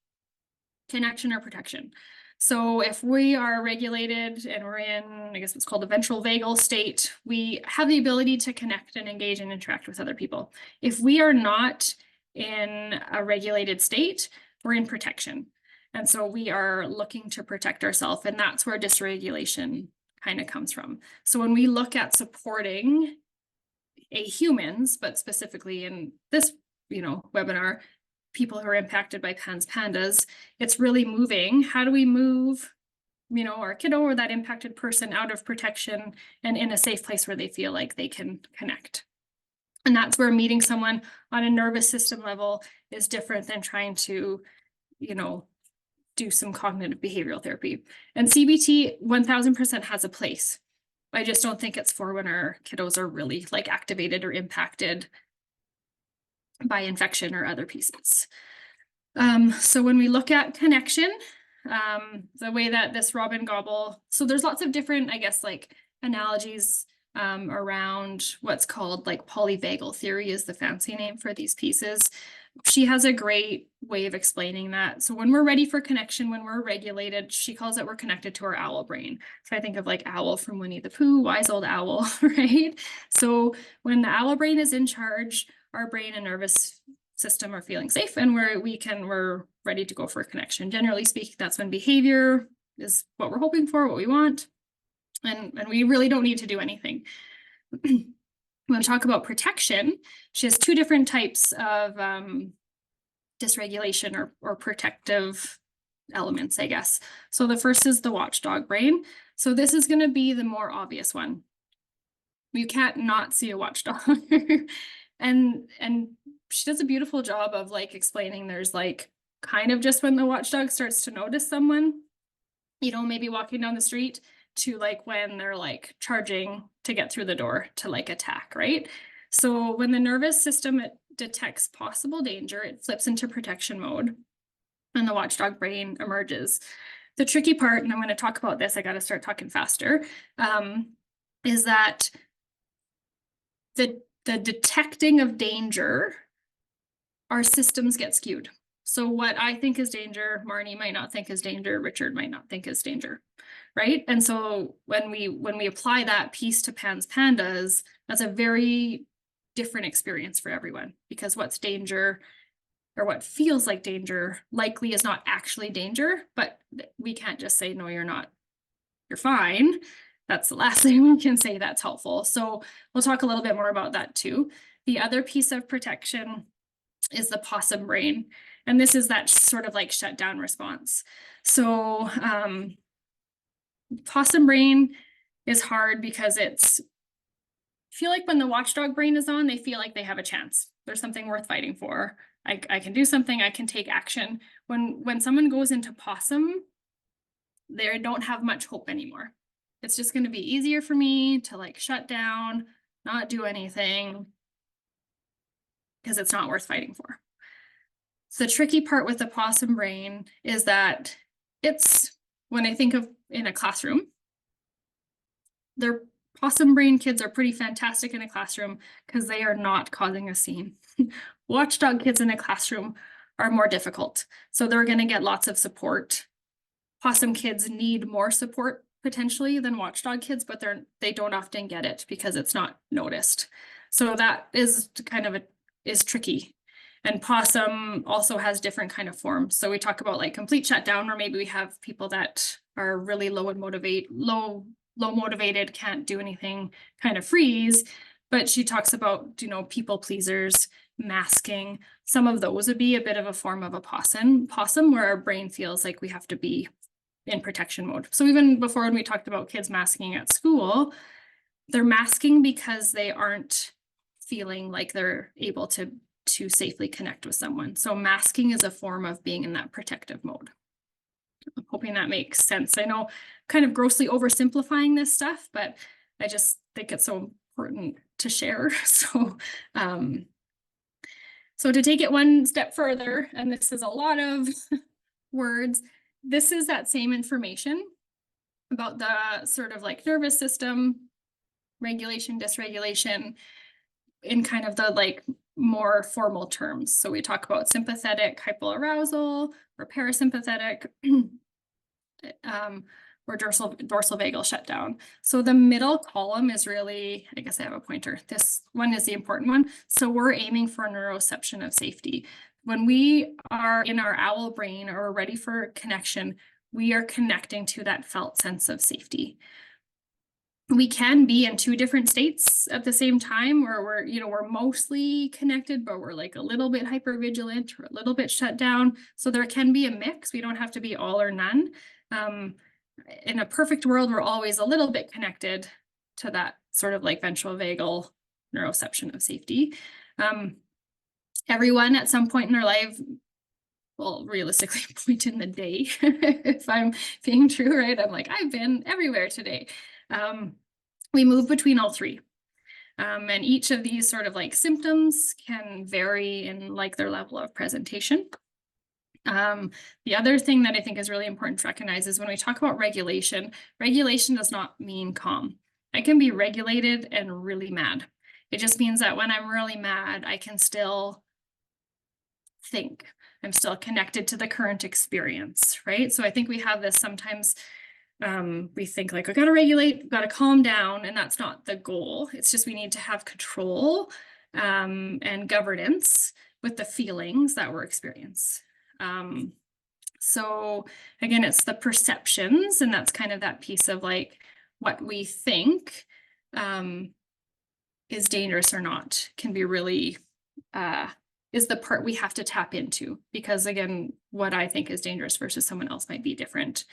connection or protection. So if we are regulated and we're in, I guess it's called a ventral vagal state, we have the ability to connect and engage and interact with other people. If we are not in a regulated state, we're in protection. And so we are looking to protect ourselves, and that's where dysregulation kind of comes from. So when we look at supporting humans, but specifically in this, webinar, people who are impacted by PANS PANDAS, it's really moving. How do we move, our kiddo or that impacted person out of protection and in a safe place where they feel like they can connect? And that's where meeting someone on a nervous system level is different than trying to, do some cognitive behavioral therapy. And CBT 1000% has a place. I just don't think it's for when our kiddos are really like activated or impacted by infection or other pieces. So when we look at connection, the way that this Robin Gobble, so there's lots of different, I guess, like analogies around what's called like polyvagal theory is the fancy name for these pieces. She has a great way of explaining that. So when we're ready for connection, when we're regulated, she calls it we're connected to our owl brain. So I think of like Owl from Winnie the Pooh, wise old owl, right? So when the owl brain is in charge, our brain and nervous system are feeling safe, and we're ready to go for a connection. Generally speaking, that's when behavior is what we're hoping for, what we want, and we really don't need to do anything. When we talk about protection, she has two different types of dysregulation or protective elements, I guess. So the first is the watchdog brain. So this is going to be the more obvious one. You can't not see a watchdog. and she does a beautiful job of like explaining there's like kind of just when the watchdog starts to notice someone, maybe walking down the street, to like when they're like charging to get through the door to like attack, right? So when the nervous system detects possible danger, it flips into protection mode and the watchdog brain emerges. The tricky part, and I'm going to talk about this, I got to start talking faster, is that the detecting of danger, our systems get skewed. So what I think is danger, Marnie might not think is danger, Richard might not think is danger, right? And so when we apply that piece to PANS PANDAS, that's a very different experience for everyone, because what's danger or what feels like danger likely is not actually danger, but we can't just say, no, you're not, you're fine. That's the last thing we can say that's helpful. So we'll talk a little bit more about that too. The other piece of protection is the possum brain. And this is that sort of like shutdown response. So possum brain is hard because I feel like when the watchdog brain is on, they feel like they have a chance. There's something worth fighting for. I can do something, I can take action. When someone goes into possum, they don't have much hope anymore. It's just going to be easier for me to like shut down, not do anything, because it's not worth fighting for. So the tricky part with the possum brain is that when I think of in a classroom, their possum brain kids are pretty fantastic in a classroom because they are not causing a scene. Watchdog kids in a classroom are more difficult. So they're going to get lots of support. Possum kids need more support potentially than watchdog kids, but they don't often get it because it's not noticed. So that is is tricky. And possum also has different kind of forms. So we talk about like complete shutdown, or maybe we have people that are really low motivated, can't do anything, kind of freeze. But she talks about, people pleasers, masking. Some of those would be a bit of a form of a possum where our brain feels like we have to be in protection mode. So even before, when we talked about kids masking at school, they're masking because they aren't feeling like they're able to safely connect with someone. So masking is a form of being in that protective mode. I'm hoping that makes sense. I know kind of grossly oversimplifying this stuff, but I just think it's so important to share. So So to take it one step further, and this is a lot of words, this is that same information about the sort of like nervous system, regulation, dysregulation, in kind of the like more formal terms. So we talk about sympathetic hypoarousal or parasympathetic, or dorsal vagal shutdown. So the middle column is really, I guess I have a pointer. This one is the important one. So we're aiming for neuroception of safety. When we are in our owl brain or ready for connection, we are connecting to that felt sense of safety. We can be in two different states at the same time where we're mostly connected, but we're like a little bit hypervigilant or a little bit shut down. So there can be a mix. We don't have to be all or none. In a perfect world, we're always a little bit connected to that sort of like ventral vagal neuroception of safety. Everyone at some point in their life, well, realistically, point in the day, if I'm being true, right? I'm like, I've been everywhere today. We move between all three. And each of these sort of like symptoms can vary in like their level of presentation. The other thing that I think is really important to recognize is when we talk about regulation, regulation does not mean calm. I can be regulated and really mad. It just means that when I'm really mad, I can still think. I'm still connected to the current experience, right? So I think we have this sometimes, we think like, I gotta regulate, gotta calm down, and that's not the goal. It's just we need to have control and governance with the feelings that we're experiencing. So again, it's the perceptions, and that's kind of that piece of like what we think is dangerous or not can be really is the part we have to tap into, because again, what I think is dangerous versus someone else might be different.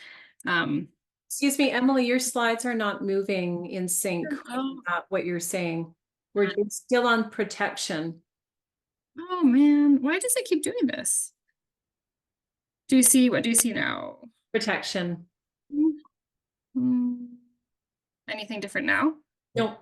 Excuse me, Emily, your slides are not moving in sync with what you're saying. We're still on protection. Oh man, why does it keep doing this? What do you see now? Protection. Anything different now? Nope.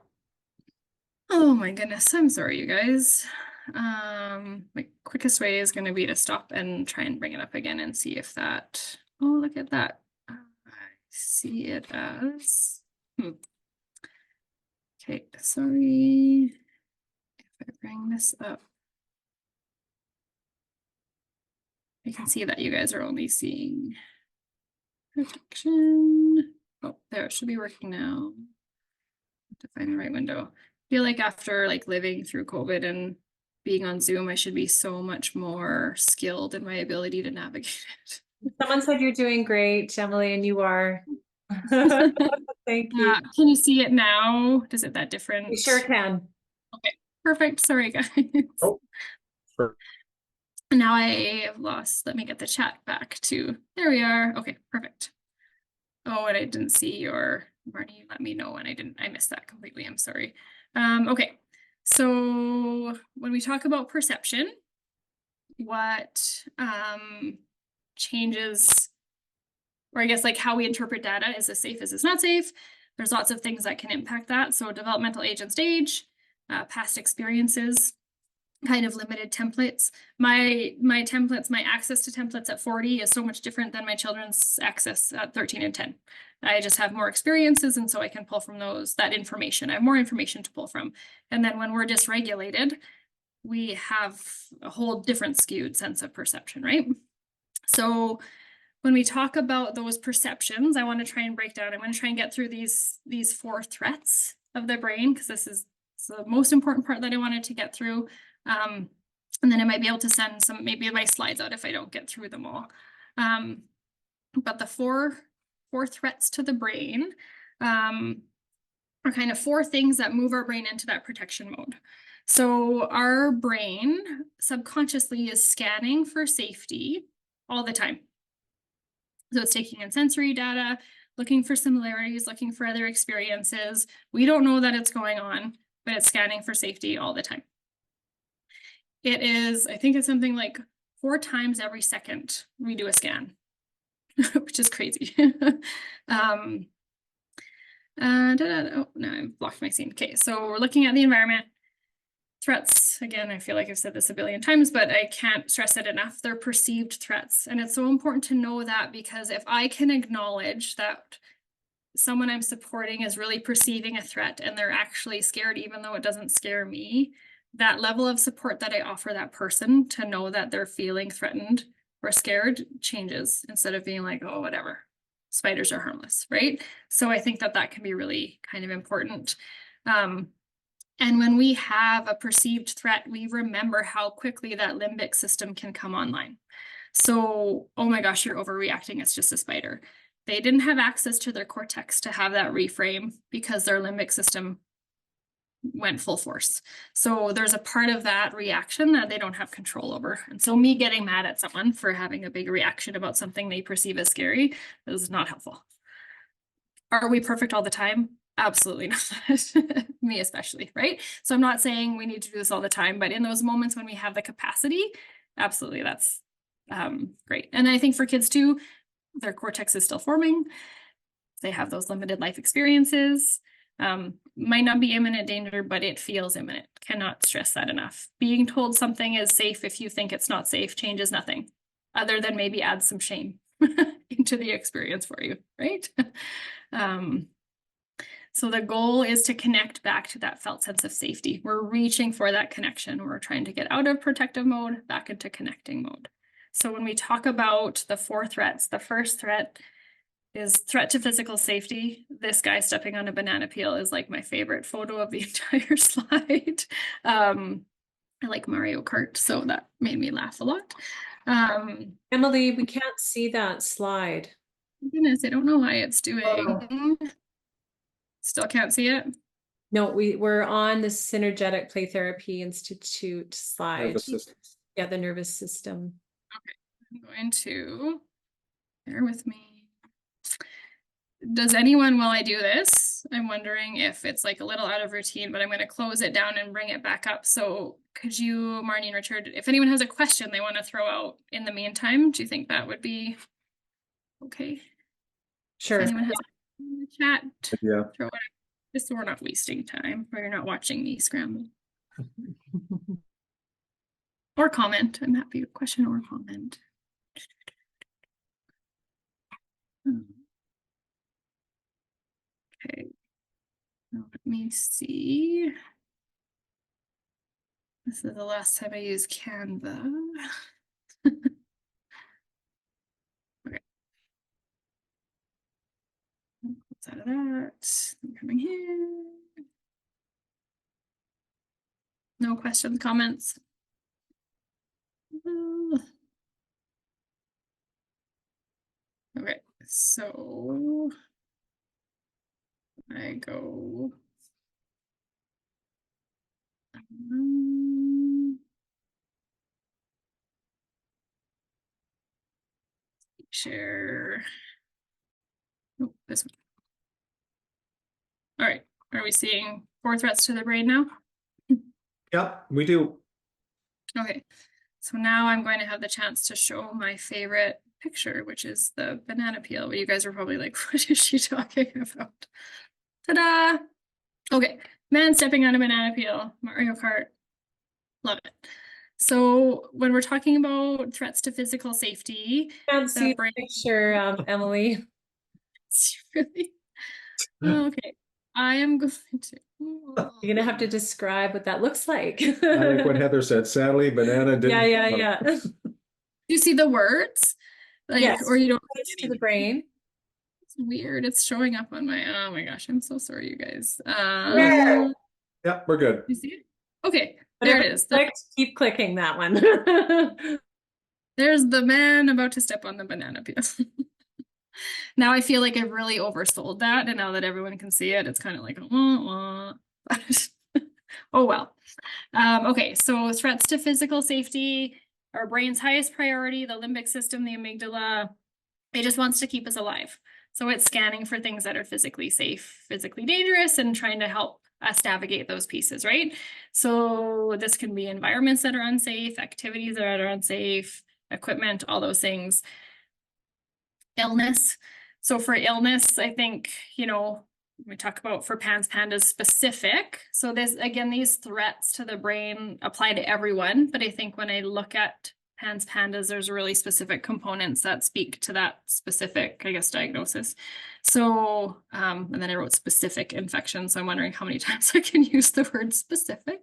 Oh my goodness, I'm sorry, you guys. My quickest way is going to be to stop and try and bring it up again and see if that, oh, look at that. I see it as, okay, sorry. If I bring this up, I can see that you guys are only seeing protection. Oh, there, it should be working now. To find the right window. I feel like after like living through COVID and being on Zoom, I should be so much more skilled in my ability to navigate it. Someone said you're doing great, Emily, and you are. Thank you. Can you see it now? Is it that different? You sure can. Okay, perfect. Sorry, guys. Oh, sure. Now I have lost. Let me get the chat back to. There we are. Okay, perfect. Oh, and I didn't see your, Marty, let me know when I missed that completely. I'm sorry. Okay, so when we talk about perception, what changes, or I guess like how we interpret data, is this safe, is this not safe? There's lots of things that can impact that. So developmental age and stage, past experiences, kind of limited templates. My templates, my access to templates at 40 is so much different than my children's access at 13 and 10. I just have more experiences, and so I can pull from that information. I have more information to pull from. And then when we're dysregulated, we have a whole different skewed sense of perception, right? So when we talk about those perceptions, I want to try and break down, I'm going to try and get through these 4 threats of the brain, because this is the most important part that I wanted to get through. And then I might be able to send maybe my slides out if I don't get through them all. But the four threats to the brain are kind of 4 things that move our brain into that protection mode. So our brain subconsciously is scanning for safety all the time. So it's taking in sensory data, looking for similarities, looking for other experiences. We don't know that it's going on, but it's scanning for safety all the time. It is, I think it's something like 4 times every second we do a scan, which is crazy. Oh, no, I've blocked my scene. Okay, so we're looking at the environment. threats, again, I feel like I've said this a billion times, but I can't stress it enough. They're perceived threats. And it's so important to know that, because if I can acknowledge that someone I'm supporting is really perceiving a threat and they're actually scared, even though it doesn't scare me, that level of support that I offer that person to know that they're feeling threatened or scared changes, instead of being like, oh, whatever, spiders are harmless, right? So I think that that can be really kind of important. And when we have a perceived threat, we remember how quickly that limbic system can come online. So, oh my gosh, you're overreacting, it's just a spider. They didn't have access to their cortex to have that reframe because their limbic system went full force. So there's a part of that reaction that they don't have control over. And so me getting mad at someone for having a big reaction about something they perceive as scary is not helpful. Are we perfect all the time? Absolutely not. Me especially, right? So I'm not saying we need to do this all the time, but in those moments when we have the capacity, absolutely, that's great. And I think for kids too, their cortex is still forming. They have those limited life experiences. Might not be imminent danger, but it feels imminent. Cannot stress that enough. Being told something is safe if you think it's not safe changes nothing, other than maybe add some shame into the experience for you, right? So the goal is to connect back to that felt sense of safety. We're reaching for that connection. We're trying to get out of protective mode, back into connecting mode. So when we talk about the 4 threats, the first threat is threat to physical safety. This guy stepping on a banana peel is like my favorite photo of the entire slide. I like Mario Kart, so that made me laugh a lot. Emily, we can't see that slide. Goodness, I don't know why it's doing. Oh. Still can't see it. No, we're on the Synergetic Play Therapy Institute slide. Nervous system. Yeah, the nervous system. Okay, I'm going to bear with me. Does anyone, while I do this, I'm wondering if it's like a little out of routine, but I'm going to close it down and bring it back up. So could you, Marnie and Richard, if anyone has a question they want to throw out in the meantime, do you think that would be okay? Sure. If anyone has in the chat, Yeah. throw it out, just so we're not wasting time, or you're not watching me scramble. Or comment. I'm happy with question or comment. Okay. Now let me see. This is the last time I used Canva. Okay. Close out of that. I'm coming here. No questions, comments? Okay, so I go share. Oh, this one. All right, are we seeing 4 threats to the brain now? Yep, we do. Okay, so now I'm going to have the chance to show my favorite picture, which is the banana peel. But you guys are probably like, what is she talking about? Ta-da! Okay, man stepping on a banana peel, Mario Kart. Love it. So when we're talking about threats to physical safety, Can't see the brain picture, Emily. really okay. I am going to. You're gonna have to describe what that looks like. I think what Heather said, sadly, banana didn't. Yeah. Do you see the words? Like, Yes, or you don't it's to the brain. It's weird. It's showing up on my, oh my gosh, I'm so sorry, you guys. Yep, we're good. You see it? Okay, there it is. Keep clicking that one. There's the man about to step on the banana peel. Now I feel like I've really oversold that, and now that everyone can see it, it's kind of like, wah, wah. Oh well. Okay, so threats to physical safety, our brain's highest priority, the limbic system, the amygdala, it just wants to keep us alive. So it's scanning for things that are physically safe, physically dangerous, and trying to help us navigate those pieces, right? So this can be environments that are unsafe, activities that are unsafe, equipment, all those things. Illness. So for illness, I think, you know, we talk about for PANS PANDAS specific. So this, again, these threats to the brain apply to everyone, but I think when I look at PANS PANDAS, there's really specific components that speak to that specific, I guess, diagnosis. So, and then I wrote specific infection. So I'm wondering how many times I can use the word specific.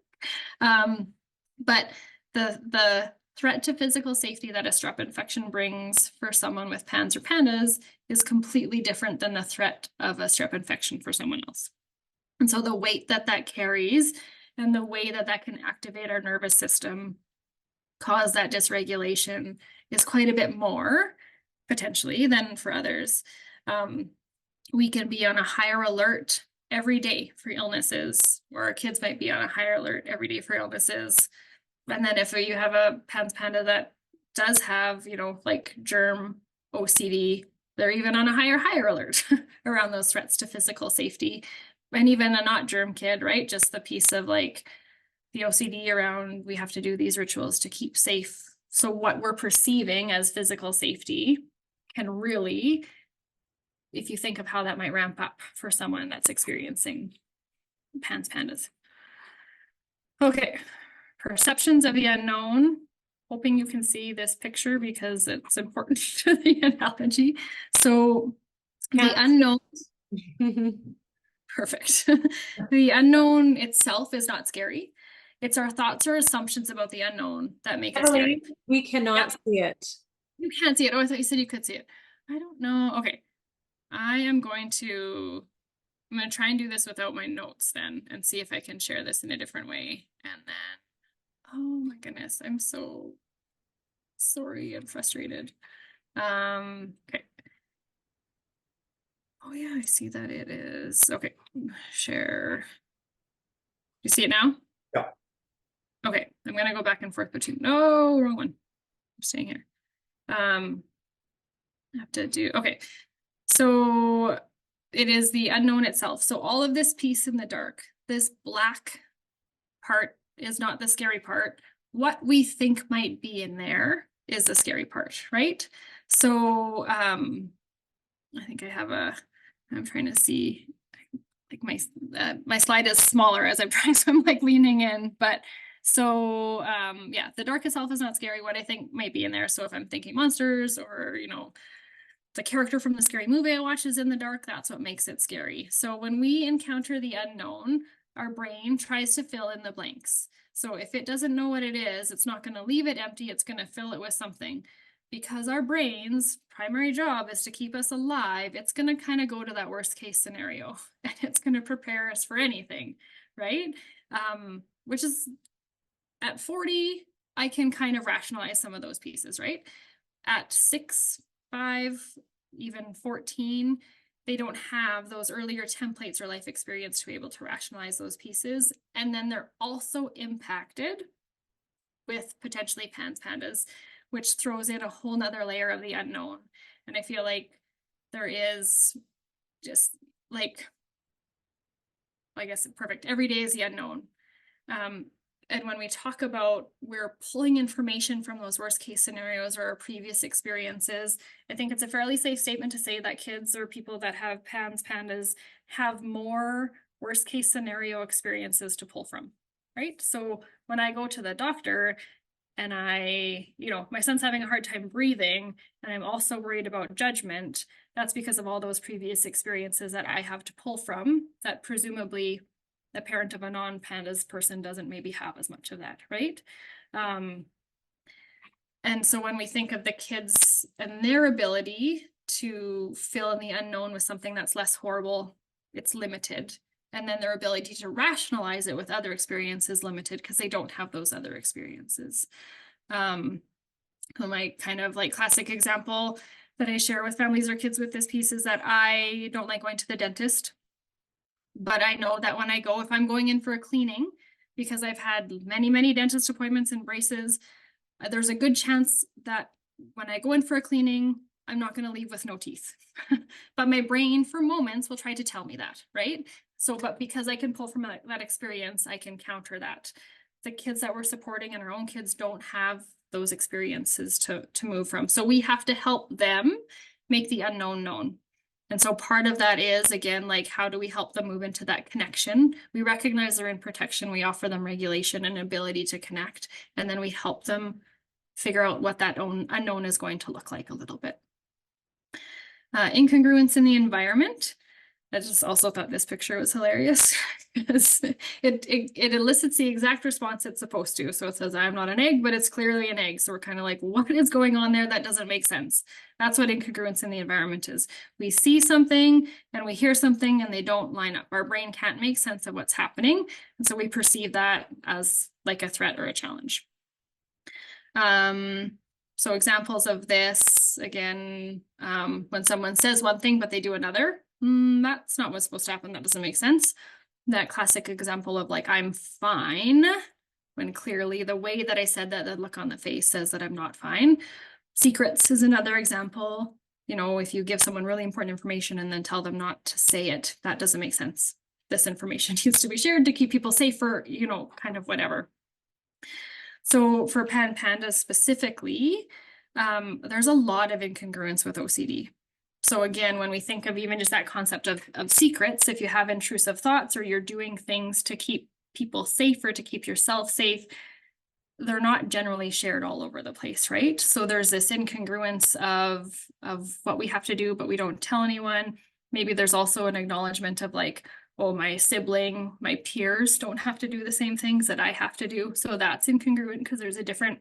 But the threat to physical safety that a strep infection brings for someone with PANS or PANDAS is completely different than the threat of a strep infection for someone else. And so the weight that that carries and the way that that can activate our nervous system, cause that dysregulation, is quite a bit more potentially than for others. We can be on a higher alert every day for illnesses, or our kids might be on a higher alert every day for illnesses. And then if you have a PANS PANDA that does have, you know, like germ OCD, they're even on a higher alert around those threats to physical safety. And even a not germ kid, right? Just the piece of like the OCD around, we have to do these rituals to keep safe. So what we're perceiving as physical safety can really, if you think of how that might ramp up for someone that's experiencing PANS PANDAS. Okay. Perceptions of the unknown. Hoping you can see this picture because it's important to the analogy. So the unknown, perfect. The unknown itself is not scary. It's our thoughts or assumptions about the unknown that make it scary. We cannot see it. You can't see it. Oh, I thought you said you could see it. I don't know. Okay. I'm going to try and do this without my notes then and see if I can share this in a different way. And then, oh my goodness, I'm so sorry and frustrated. Okay. Oh yeah, I see that it is. Okay, share. You see it now? Yeah. Okay, I'm gonna go back and forth between, no, wrong one. I'm staying here. I have to do, okay. So it is the unknown itself. So all of this piece in the dark, this black part is not the scary part. What we think might be in there is the scary part, right? So I think I have I'm trying to see, like my slide is smaller as I'm trying, so I'm like leaning in, but so yeah, the dark itself is not scary. What I think might be in there. So if I'm thinking monsters or, you know, the character from the scary movie I watch is in the dark, that's what makes it scary. So when we encounter the unknown, our brain tries to fill in the blanks. So if it doesn't know what it is, it's not going to leave it empty. It's going to fill it with something. Because our brain's primary job is to keep us alive, it's going to kind of go to that worst case scenario and it's going to prepare us for anything, right? Which is at 40, I can kind of rationalize some of those pieces, right? At 6, 5, even 14, they don't have those earlier templates or life experience to be able to rationalize those pieces. And then they're also impacted with potentially PANS PANDAS, which throws in a whole nother layer of the unknown. And I feel like there is just like, I guess, perfect. Every day is the unknown. And when we talk about we're pulling information from those worst case scenarios or our previous experiences, I think it's a fairly safe statement to say that kids or people that have PANS PANDAS have more worst case scenario experiences to pull from, right? So when I go to the doctor and my son's having a hard time breathing and I'm also worried about judgment, that's because of all those previous experiences that I have to pull from that presumably the parent of a non-PANDAS person doesn't maybe have as much of that, right? And so when we think of the kids and their ability to fill in the unknown with something that's less horrible, it's limited. And then their ability to rationalize it with other experiences limited because they don't have those other experiences. My kind of like classic example that I share with families or kids with this piece is that I don't like going to the dentist. But I know that when I go, if I'm going in for a cleaning, because I've had many, many dentist appointments and braces, there's a good chance that when I go in for a cleaning, I'm not going to leave with no teeth. But my brain for moments will try to tell me that, right? So, but because I can pull from that experience, I can counter that. The kids that we're supporting and our own kids don't have those experiences to move from. So we have to help them make the unknown known. And so part of that is, again, like, how do we help them move into that connection? We recognize they're in protection. We offer them regulation and ability to connect. And then we help them figure out what that unknown is going to look like a little bit. Incongruence in the environment. I just also thought this picture was hilarious because it elicits the exact response it's supposed to. So it says, I'm not an egg, but it's clearly an egg. So we're kind of like, what is going on there? That doesn't make sense. That's what incongruence in the environment is. We see something and we hear something and they don't line up. Our brain can't make sense of what's happening. And so we perceive that as like a threat or a challenge. So examples of this, again, when someone says one thing, but they do another, that's not what's supposed to happen. That doesn't make sense. That classic example of like, I'm fine, when clearly the way that I said that, the look on the face says that I'm not fine. Secrets is another example. You know, if you give someone really important information and then tell them not to say it, that doesn't make sense. This information needs to be shared to keep people safer, you know, kind of whatever. So for PAN PANDAS specifically, there's a lot of incongruence with OCD. So again, when we think of even just that concept of secrets, if you have intrusive thoughts or you're doing things to keep people safe or to keep yourself safe, they're not generally shared all over the place, right? So there's this incongruence of what we have to do, but we don't tell anyone. Maybe there's also an acknowledgement of like, oh, my sibling, my peers don't have to do the same things that I have to do. So that's incongruent because there's a different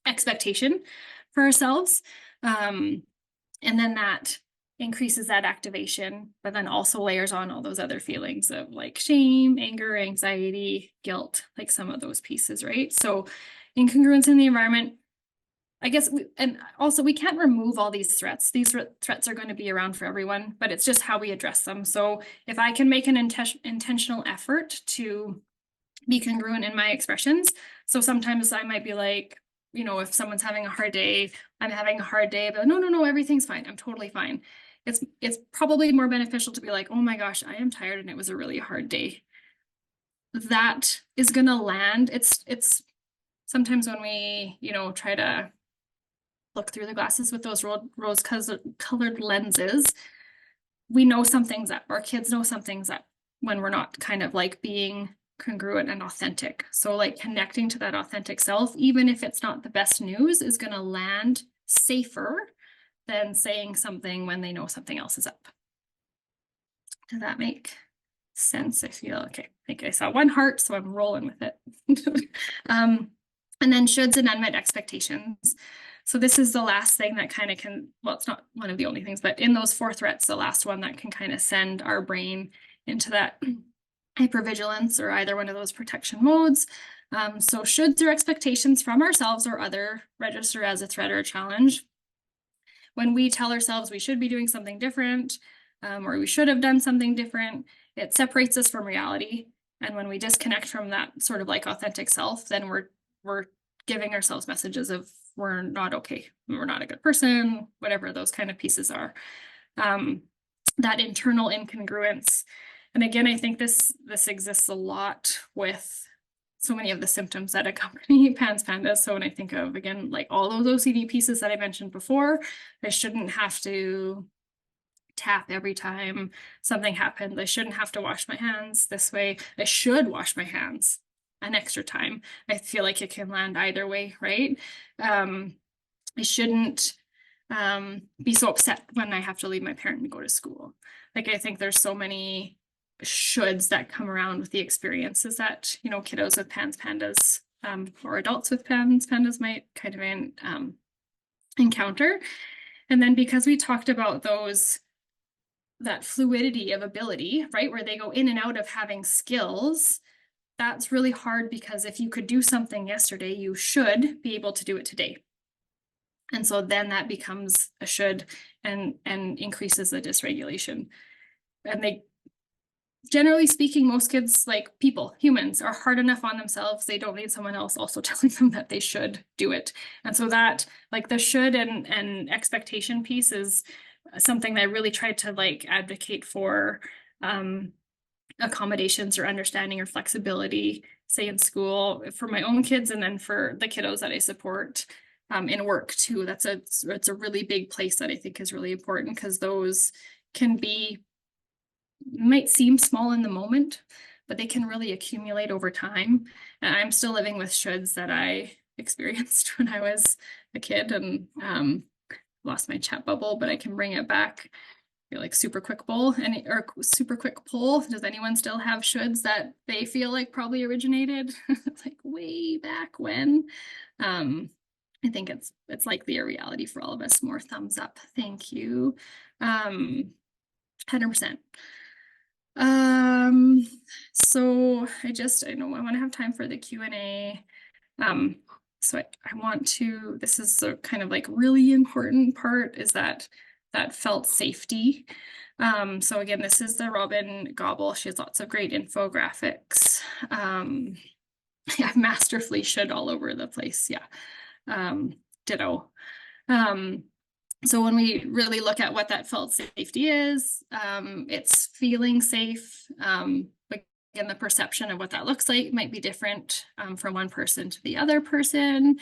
expectation for ourselves. And then that increases that activation, but then also layers on all those other feelings of like shame, anger, anxiety, guilt, like some of those pieces, right? So incongruence in the environment, I guess, and also we can't remove all these threats. These threats are going to be around for everyone, but it's just how we address them. So if I can make an intentional effort to be congruent in my expressions, so sometimes I might be like, you know, if someone's having a hard day, I'm having a hard day, but no, everything's fine. I'm totally fine. It's probably more beneficial to be like, oh my gosh, I am tired and it was a really hard day. That is going to land. It's sometimes when we, you know, try to look through the glasses with those rose-colored lenses, we know some things up. Our kids know some things up when we're not kind of like being congruent and authentic. So like connecting to that authentic self, even if it's not the best news, is going to land safer than saying something when they know something else is up. Does that make sense? I feel okay. I think I saw one heart, so I'm rolling with it. And then shoulds and unmet expectations. So this is the last thing that kind of can, well, it's not one of the only things, but in those 4 threats, the last one that can kind of send our brain into that hypervigilance or either one of those protection modes. So shoulds or expectations from ourselves or other register as a threat or a challenge. When we tell ourselves we should be doing something different, or we should have done something different, it separates us from reality. And when we disconnect from that sort of like authentic self, then we're giving ourselves messages of we're not okay, we're not a good person, whatever those kind of pieces are. That internal incongruence. And again, I think this exists a lot with so many of the symptoms that accompany PANS PANDAS. So when I think of, again, like all those OCD pieces that I mentioned before, I shouldn't have to tap every time something happened. I shouldn't have to wash my hands this way. I should wash my hands an extra time. I feel like it can land either way, right? I shouldn't be so upset when I have to leave my parent and go to school. Like, I think there's so many shoulds that come around with the experiences that, you know, kiddos with PANS PANDAS or adults with PANS PANDAS might kind of encounter. And then because we talked about that fluidity of ability, right, where they go in and out of having skills, that's really hard because if you could do something yesterday, you should be able to do it today. And so then that becomes a should and increases the dysregulation. And they, generally speaking, most kids, like humans, are hard enough on themselves. They don't need someone else also telling them that they should do it. And so that, like, the should and expectation piece is something that I really tried to like advocate for accommodations or understanding or flexibility, say in school for my own kids, and then for the kiddos that I support in work too. It's a really big place that I think is really important because those can be, might seem small in the moment, but they can really accumulate over time. And I'm still living with shoulds that I experienced when I was a kid, and lost my chat bubble, but I can bring it back. Feel like super quick poll, or super quick poll. Does anyone still have shoulds that they feel like probably originated like way back when? I think it's likely a reality for all of us. More thumbs up. Thank you. 100%. So I know I want to have time for the Q&A. So I want to, this is a kind of like really important part, is that felt safety. So again, this is the Robin Gobble. She has lots of great infographics. Yeah, masterfully should all over the place. Yeah. Ditto. So when we really look at what that felt safety is, it's feeling safe. Again, the perception of what that looks like might be different from one person to the other person.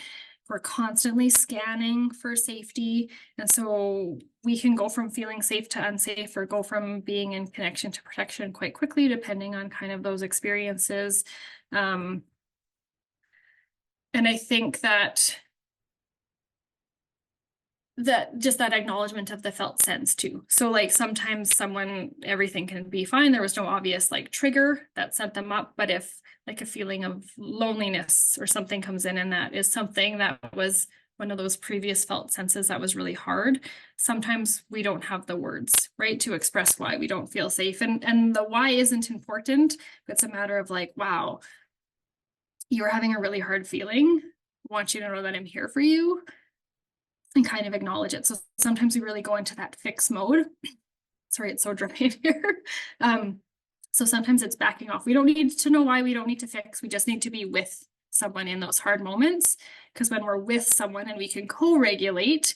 We're constantly scanning for safety. And so we can go from feeling safe to unsafe, or go from being in connection to protection quite quickly, depending on kind of those experiences. And I think that just that acknowledgement of the felt sense too. So like sometimes everything can be fine. There was no obvious like trigger that set them up, but if like a feeling of loneliness or something comes in, and that is something that was one of those previous felt senses that was really hard, sometimes we don't have the words, right, to express why we don't feel safe. And the why isn't important. It's a matter of like, wow, you're having a really hard feeling. I want you to know that I'm here for you, and kind of acknowledge it. So sometimes we really go into that fix mode. Sorry, it's so dry in here. So sometimes it's backing off. We don't need to know why, we don't need to fix. We just need to be with someone in those hard moments. Because when we're with someone and we can co-regulate,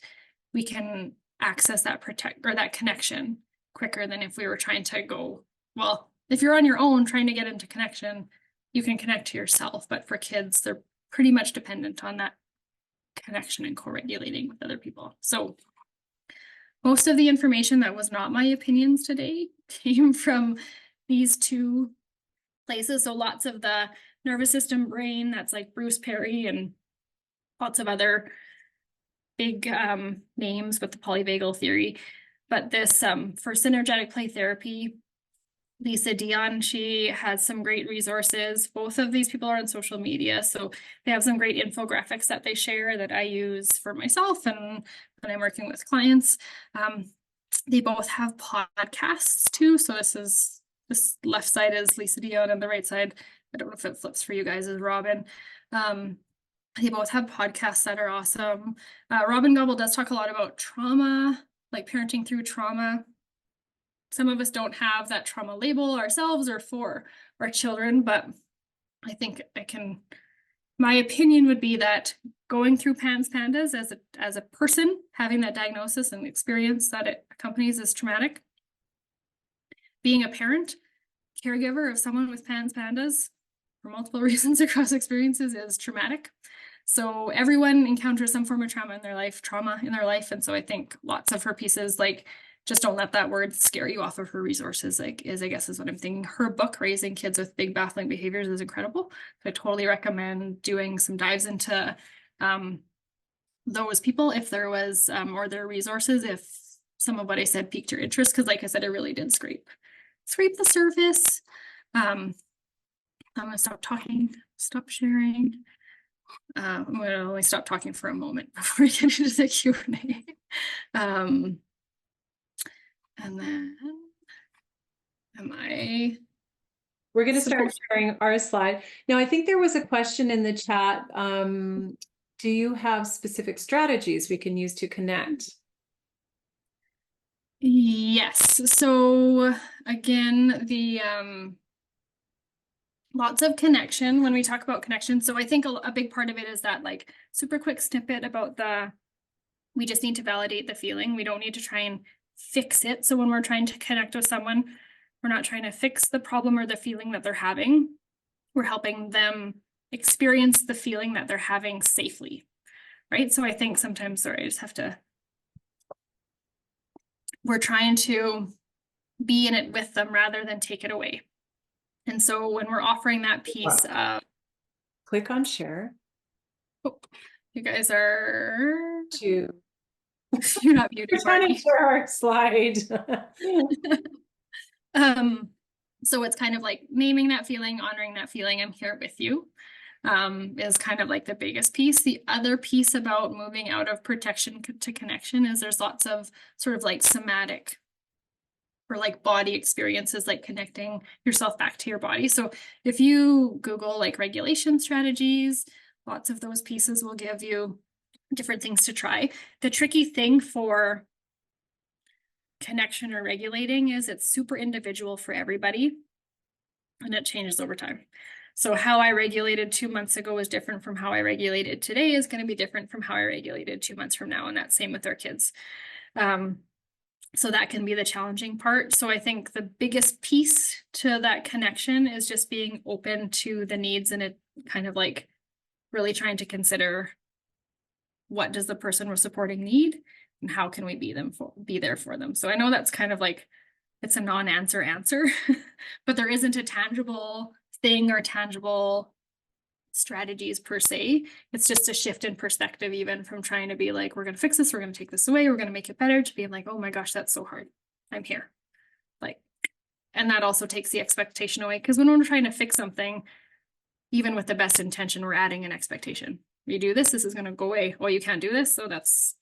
we can access that that connection quicker than if we were trying to go, well, if you're on your own trying to get into connection, you can connect to yourself. But for kids, they're pretty much dependent on that connection and co-regulating with other people. So most of the information that was not my opinions today came from these two places. So lots of the nervous system brain, that's like Bruce Perry, and lots of other big names with the polyvagal theory. But this for synergetic play therapy, Lisa Dion, she has some great resources. Both of these people are on social media, so they have some great infographics that they share that I use for myself and when I'm working with clients. They both have podcasts too. So this left side is Lisa Dion and the right side, I don't know if it flips for you guys, is Robin. They both have podcasts that are awesome. Robin Gobble does talk a lot about trauma, like parenting through trauma. Some of us don't have that trauma label ourselves or for our children, but I think my opinion would be that going through PANS PANDAS as a person, having that diagnosis and experience that it accompanies is traumatic. Being a parent, caregiver of someone with PANS PANDAS for multiple reasons across experiences is traumatic. So everyone encounters some form of trauma in their life. And so I think lots of her pieces, like, just don't let that word scare you off of her resources, I guess is what I'm thinking. Her book, Raising Kids with Big Baffling Behaviors, is incredible. So I totally recommend doing some dives into those people if there was, or their resources, if some of what I said piqued your interest, because like I said, it really did scrape the surface. I'm gonna stop talking, stop sharing. I'm gonna only stop talking for a moment before we get into the Q&A. And then, We're going to start sharing our slide. Now, I think there was a question in the chat. Do you have specific strategies we can use to connect? Yes. So again, the lots of connection when we talk about connection. So I think a big part of it is that like super quick snippet about we just need to validate the feeling. We don't need to try and fix it. So when we're trying to connect with someone, we're not trying to fix the problem or the feeling that they're having. We're helping them experience the feeling that they're having safely, right? So I think sometimes, sorry, I just have to, we're trying to be in it with them rather than take it away. And so when we're offering that piece of, Click on share oh, you guys are, to you're not muted, we're trying to Marty. share our slide. So it's kind of like naming that feeling, honoring that feeling, I'm here with you, is kind of like the biggest piece. The other piece about moving out of protection to connection is there's lots of sort of like somatic or like body experiences, like connecting yourself back to your body. So if you Google like regulation strategies, lots of those pieces will give you different things to try. The tricky thing for connection or regulating is it's super individual for everybody and it changes over time. So how I regulated 2 months ago is different from how I regulated today is going to be different from how I regulated 2 months from now. And that's same with our kids. So that can be the challenging part. So I think the biggest piece to that connection is just being open to the needs and it kind of like really trying to consider what does the person we're supporting need and how can we be there for them. So I know that's kind of like, it's a non-answer answer, but there isn't a tangible thing or tangible strategies per se. It's just a shift in perspective, even from trying to be like, we're going to fix this, we're going to take this away, we're going to make it better, to being like, oh my gosh, that's so hard. I'm here. Like, and that also takes the expectation away. Because when we're trying to fix something, even with the best intention, we're adding an expectation. You do this, this is going to go away. Oh, you can't do this. So that's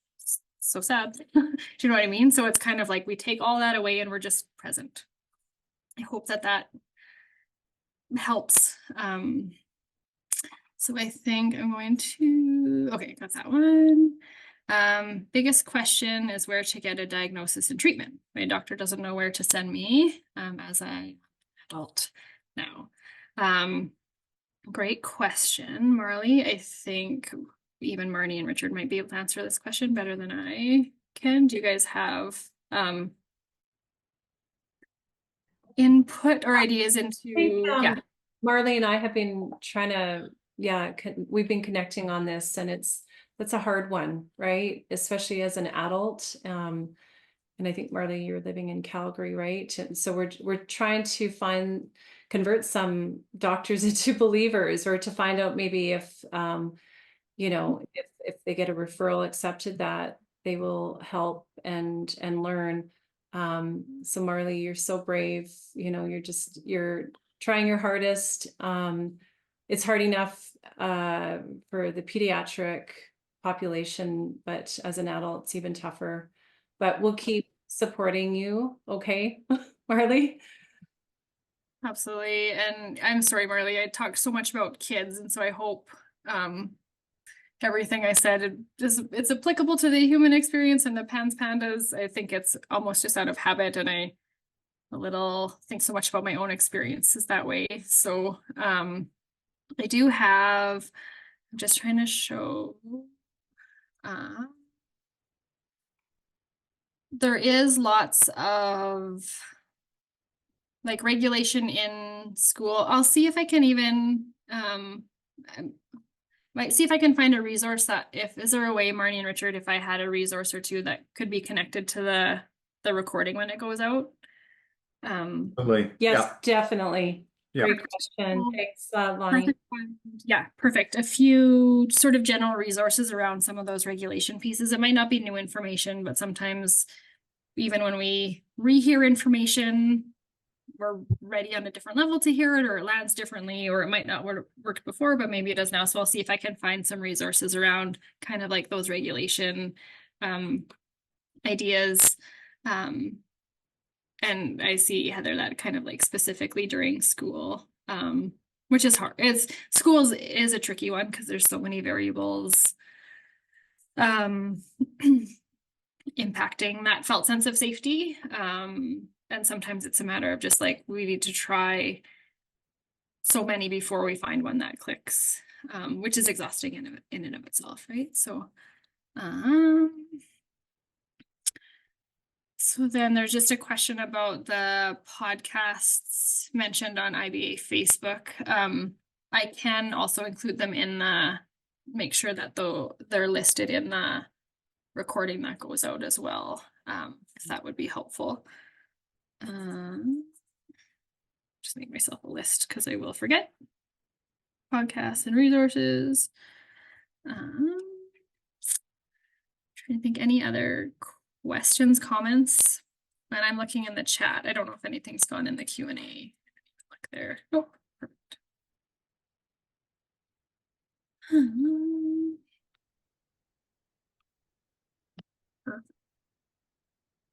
so sad. Do you know what I mean? So it's kind of like we take all that away and we're just present. I hope that that helps. So I think I'm going to, okay, got that one. Biggest question is where to get a diagnosis and treatment. My doctor doesn't know where to send me as an adult now. Great question, Marley. I think even Marnie and Richard might be able to answer this question better than I can. Do you guys have input or ideas into, yeah. Marley and I have been trying to, we've been connecting on this and that's a hard one, right? Especially as an adult. And I think Marley, you're living in Calgary, right? And so we're trying to convert some doctors into believers or to find out maybe if, you know, if they get a referral accepted that they will help and learn. So Marley, you're so brave, you know, you're trying your hardest. It's hard enough for the pediatric population, but as an adult, it's even tougher. But we'll keep supporting you, okay, Marley? Absolutely. And I'm sorry, Marley, I talked so much about kids, and so I hope everything I said it's applicable to the human experience and the PANS PANDAS. I think it's almost just out of habit, and I think so much about my own experiences that way. So I do have, I'm just trying to show there is lots of like regulation in school. I'll see if I can even might see if I can find a resource that is there a way, Marnie and Richard, if I had a resource or two that could be connected to the recording when it goes out? Totally. Yes, definitely. Yeah. Great question. Thanks, Lonnie. Yeah, perfect. A few sort of general resources around some of those regulation pieces. It might not be new information, but sometimes even when we rehear information, we're ready on a different level to hear it, or it lands differently, or it might not work before, but maybe it does now. So I'll see if I can find some resources around kind of like those regulation ideas. And I see, Heather, that kind of like specifically during school, which is hard. Schools is a tricky one because there's so many variables impacting that felt sense of safety. And sometimes it's a matter of just like, we need to try so many before we find one that clicks, which is exhausting in and of itself, right? So, so then there's just a question about the podcasts mentioned on IBA Facebook. I can also include them in make sure that they're listed in the recording that goes out as well, if that would be helpful. Just make myself a list because I will forget. Podcasts and resources. Trying to think any other questions, comments. And I'm looking in the chat. I don't know if anything's gone in the Q&A. Look there. Oh, perfect. Perfect.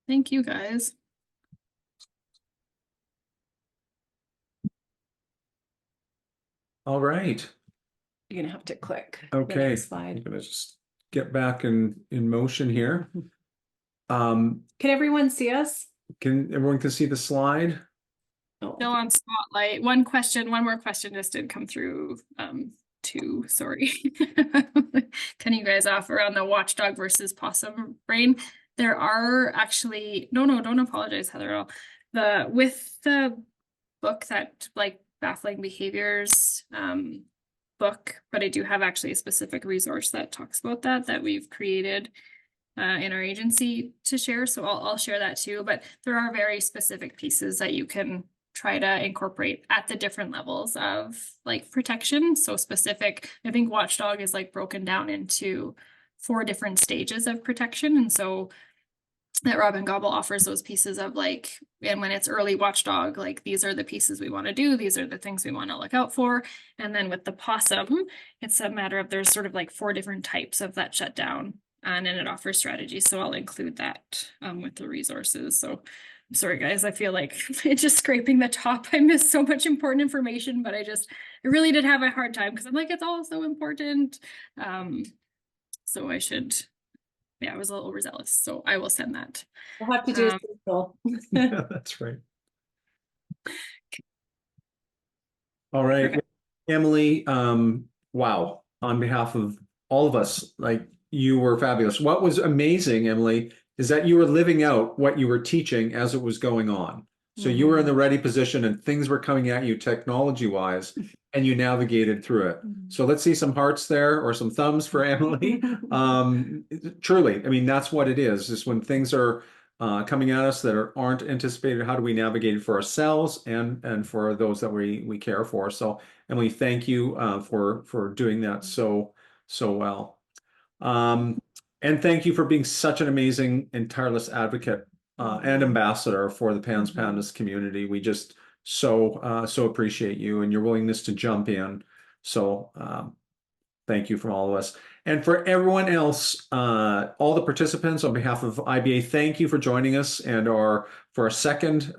Thank you, guys. All right. You're gonna have to click the Okay. next I'm slide. gonna just get back in motion here. Can everyone see us? Can everyone see the slide? Oh, Still on Spotlight. One more question just did come through. Two, sorry. Can you guys off around the watchdog versus possum brain? There are actually no, don't apologize, Heather. With the book that like baffling behaviors book, but I do have actually a specific resource that talks about that we've created in our agency to share. So I'll share that too. But there are very specific pieces that you can try to incorporate at the different levels of like protection. So specific, I think watchdog is like broken down into 4 different stages of protection. And so that Robin Gobble offers those pieces of like, and when it's early watchdog, like these are the pieces we want to do. These are the things we want to look out for. And then with the possum, it's a matter of there's sort of like 4 different types of that shutdown. And then it offers strategies. So I'll include that with the resources. So I'm sorry, guys, I feel like it's just scraping the top. I missed so much important information, but I really did have a hard time because I'm like, it's all so important. So I should, yeah, I was a little overzealous. So I will send that. we'll have to do a circle. Yeah, that's right. All right, Perfect. Emily, wow, on behalf of all of us, like you were fabulous. What was amazing, Emily, is that you were living out what you were teaching as it was going on. So you were in the ready position and things were coming at you technology wise and you navigated through it. So let's see some hearts there or some thumbs for Emily. Truly, I mean, that's what it is when things are coming at us that aren't anticipated. How do we navigate it for ourselves and for those that we care for? So Emily, thank you for doing that so well. And thank you for being such an amazing and tireless advocate and ambassador for the PANS PANDAS community. We just so appreciate you and your willingness to jump in. So thank you from all of us. And for everyone else, all the participants on behalf of IBA, thank you for joining us and for our second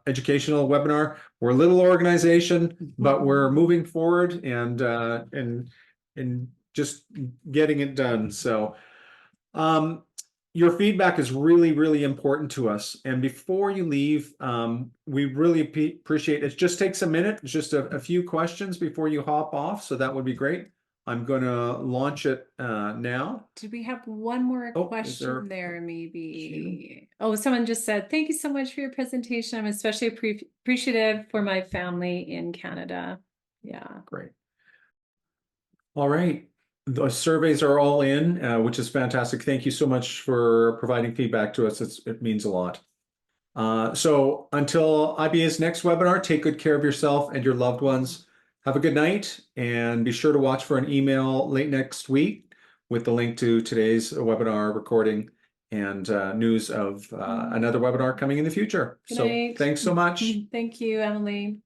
educational webinar. We're a little organization, but we're moving forward and just getting it done. So your feedback is really, really important to us. And before you leave, we really appreciate it. It just takes a minute. It's just a few questions before you hop off. So that would be great. I'm going to launch it now. Did we have one more question there, maybe? Oh, someone just said, thank you so much for your presentation. I'm especially appreciative for my family in Canada. Yeah. Great. All right. The surveys are all in, which is fantastic. Thank you so much for providing feedback to us. It means a lot. So until IBA's next webinar, take good care of yourself and your loved ones. Have a good night and be sure to watch for an email late next week with the link to today's webinar recording and news of another webinar coming in the future. Good So night. thanks so much. Thank you, Emily.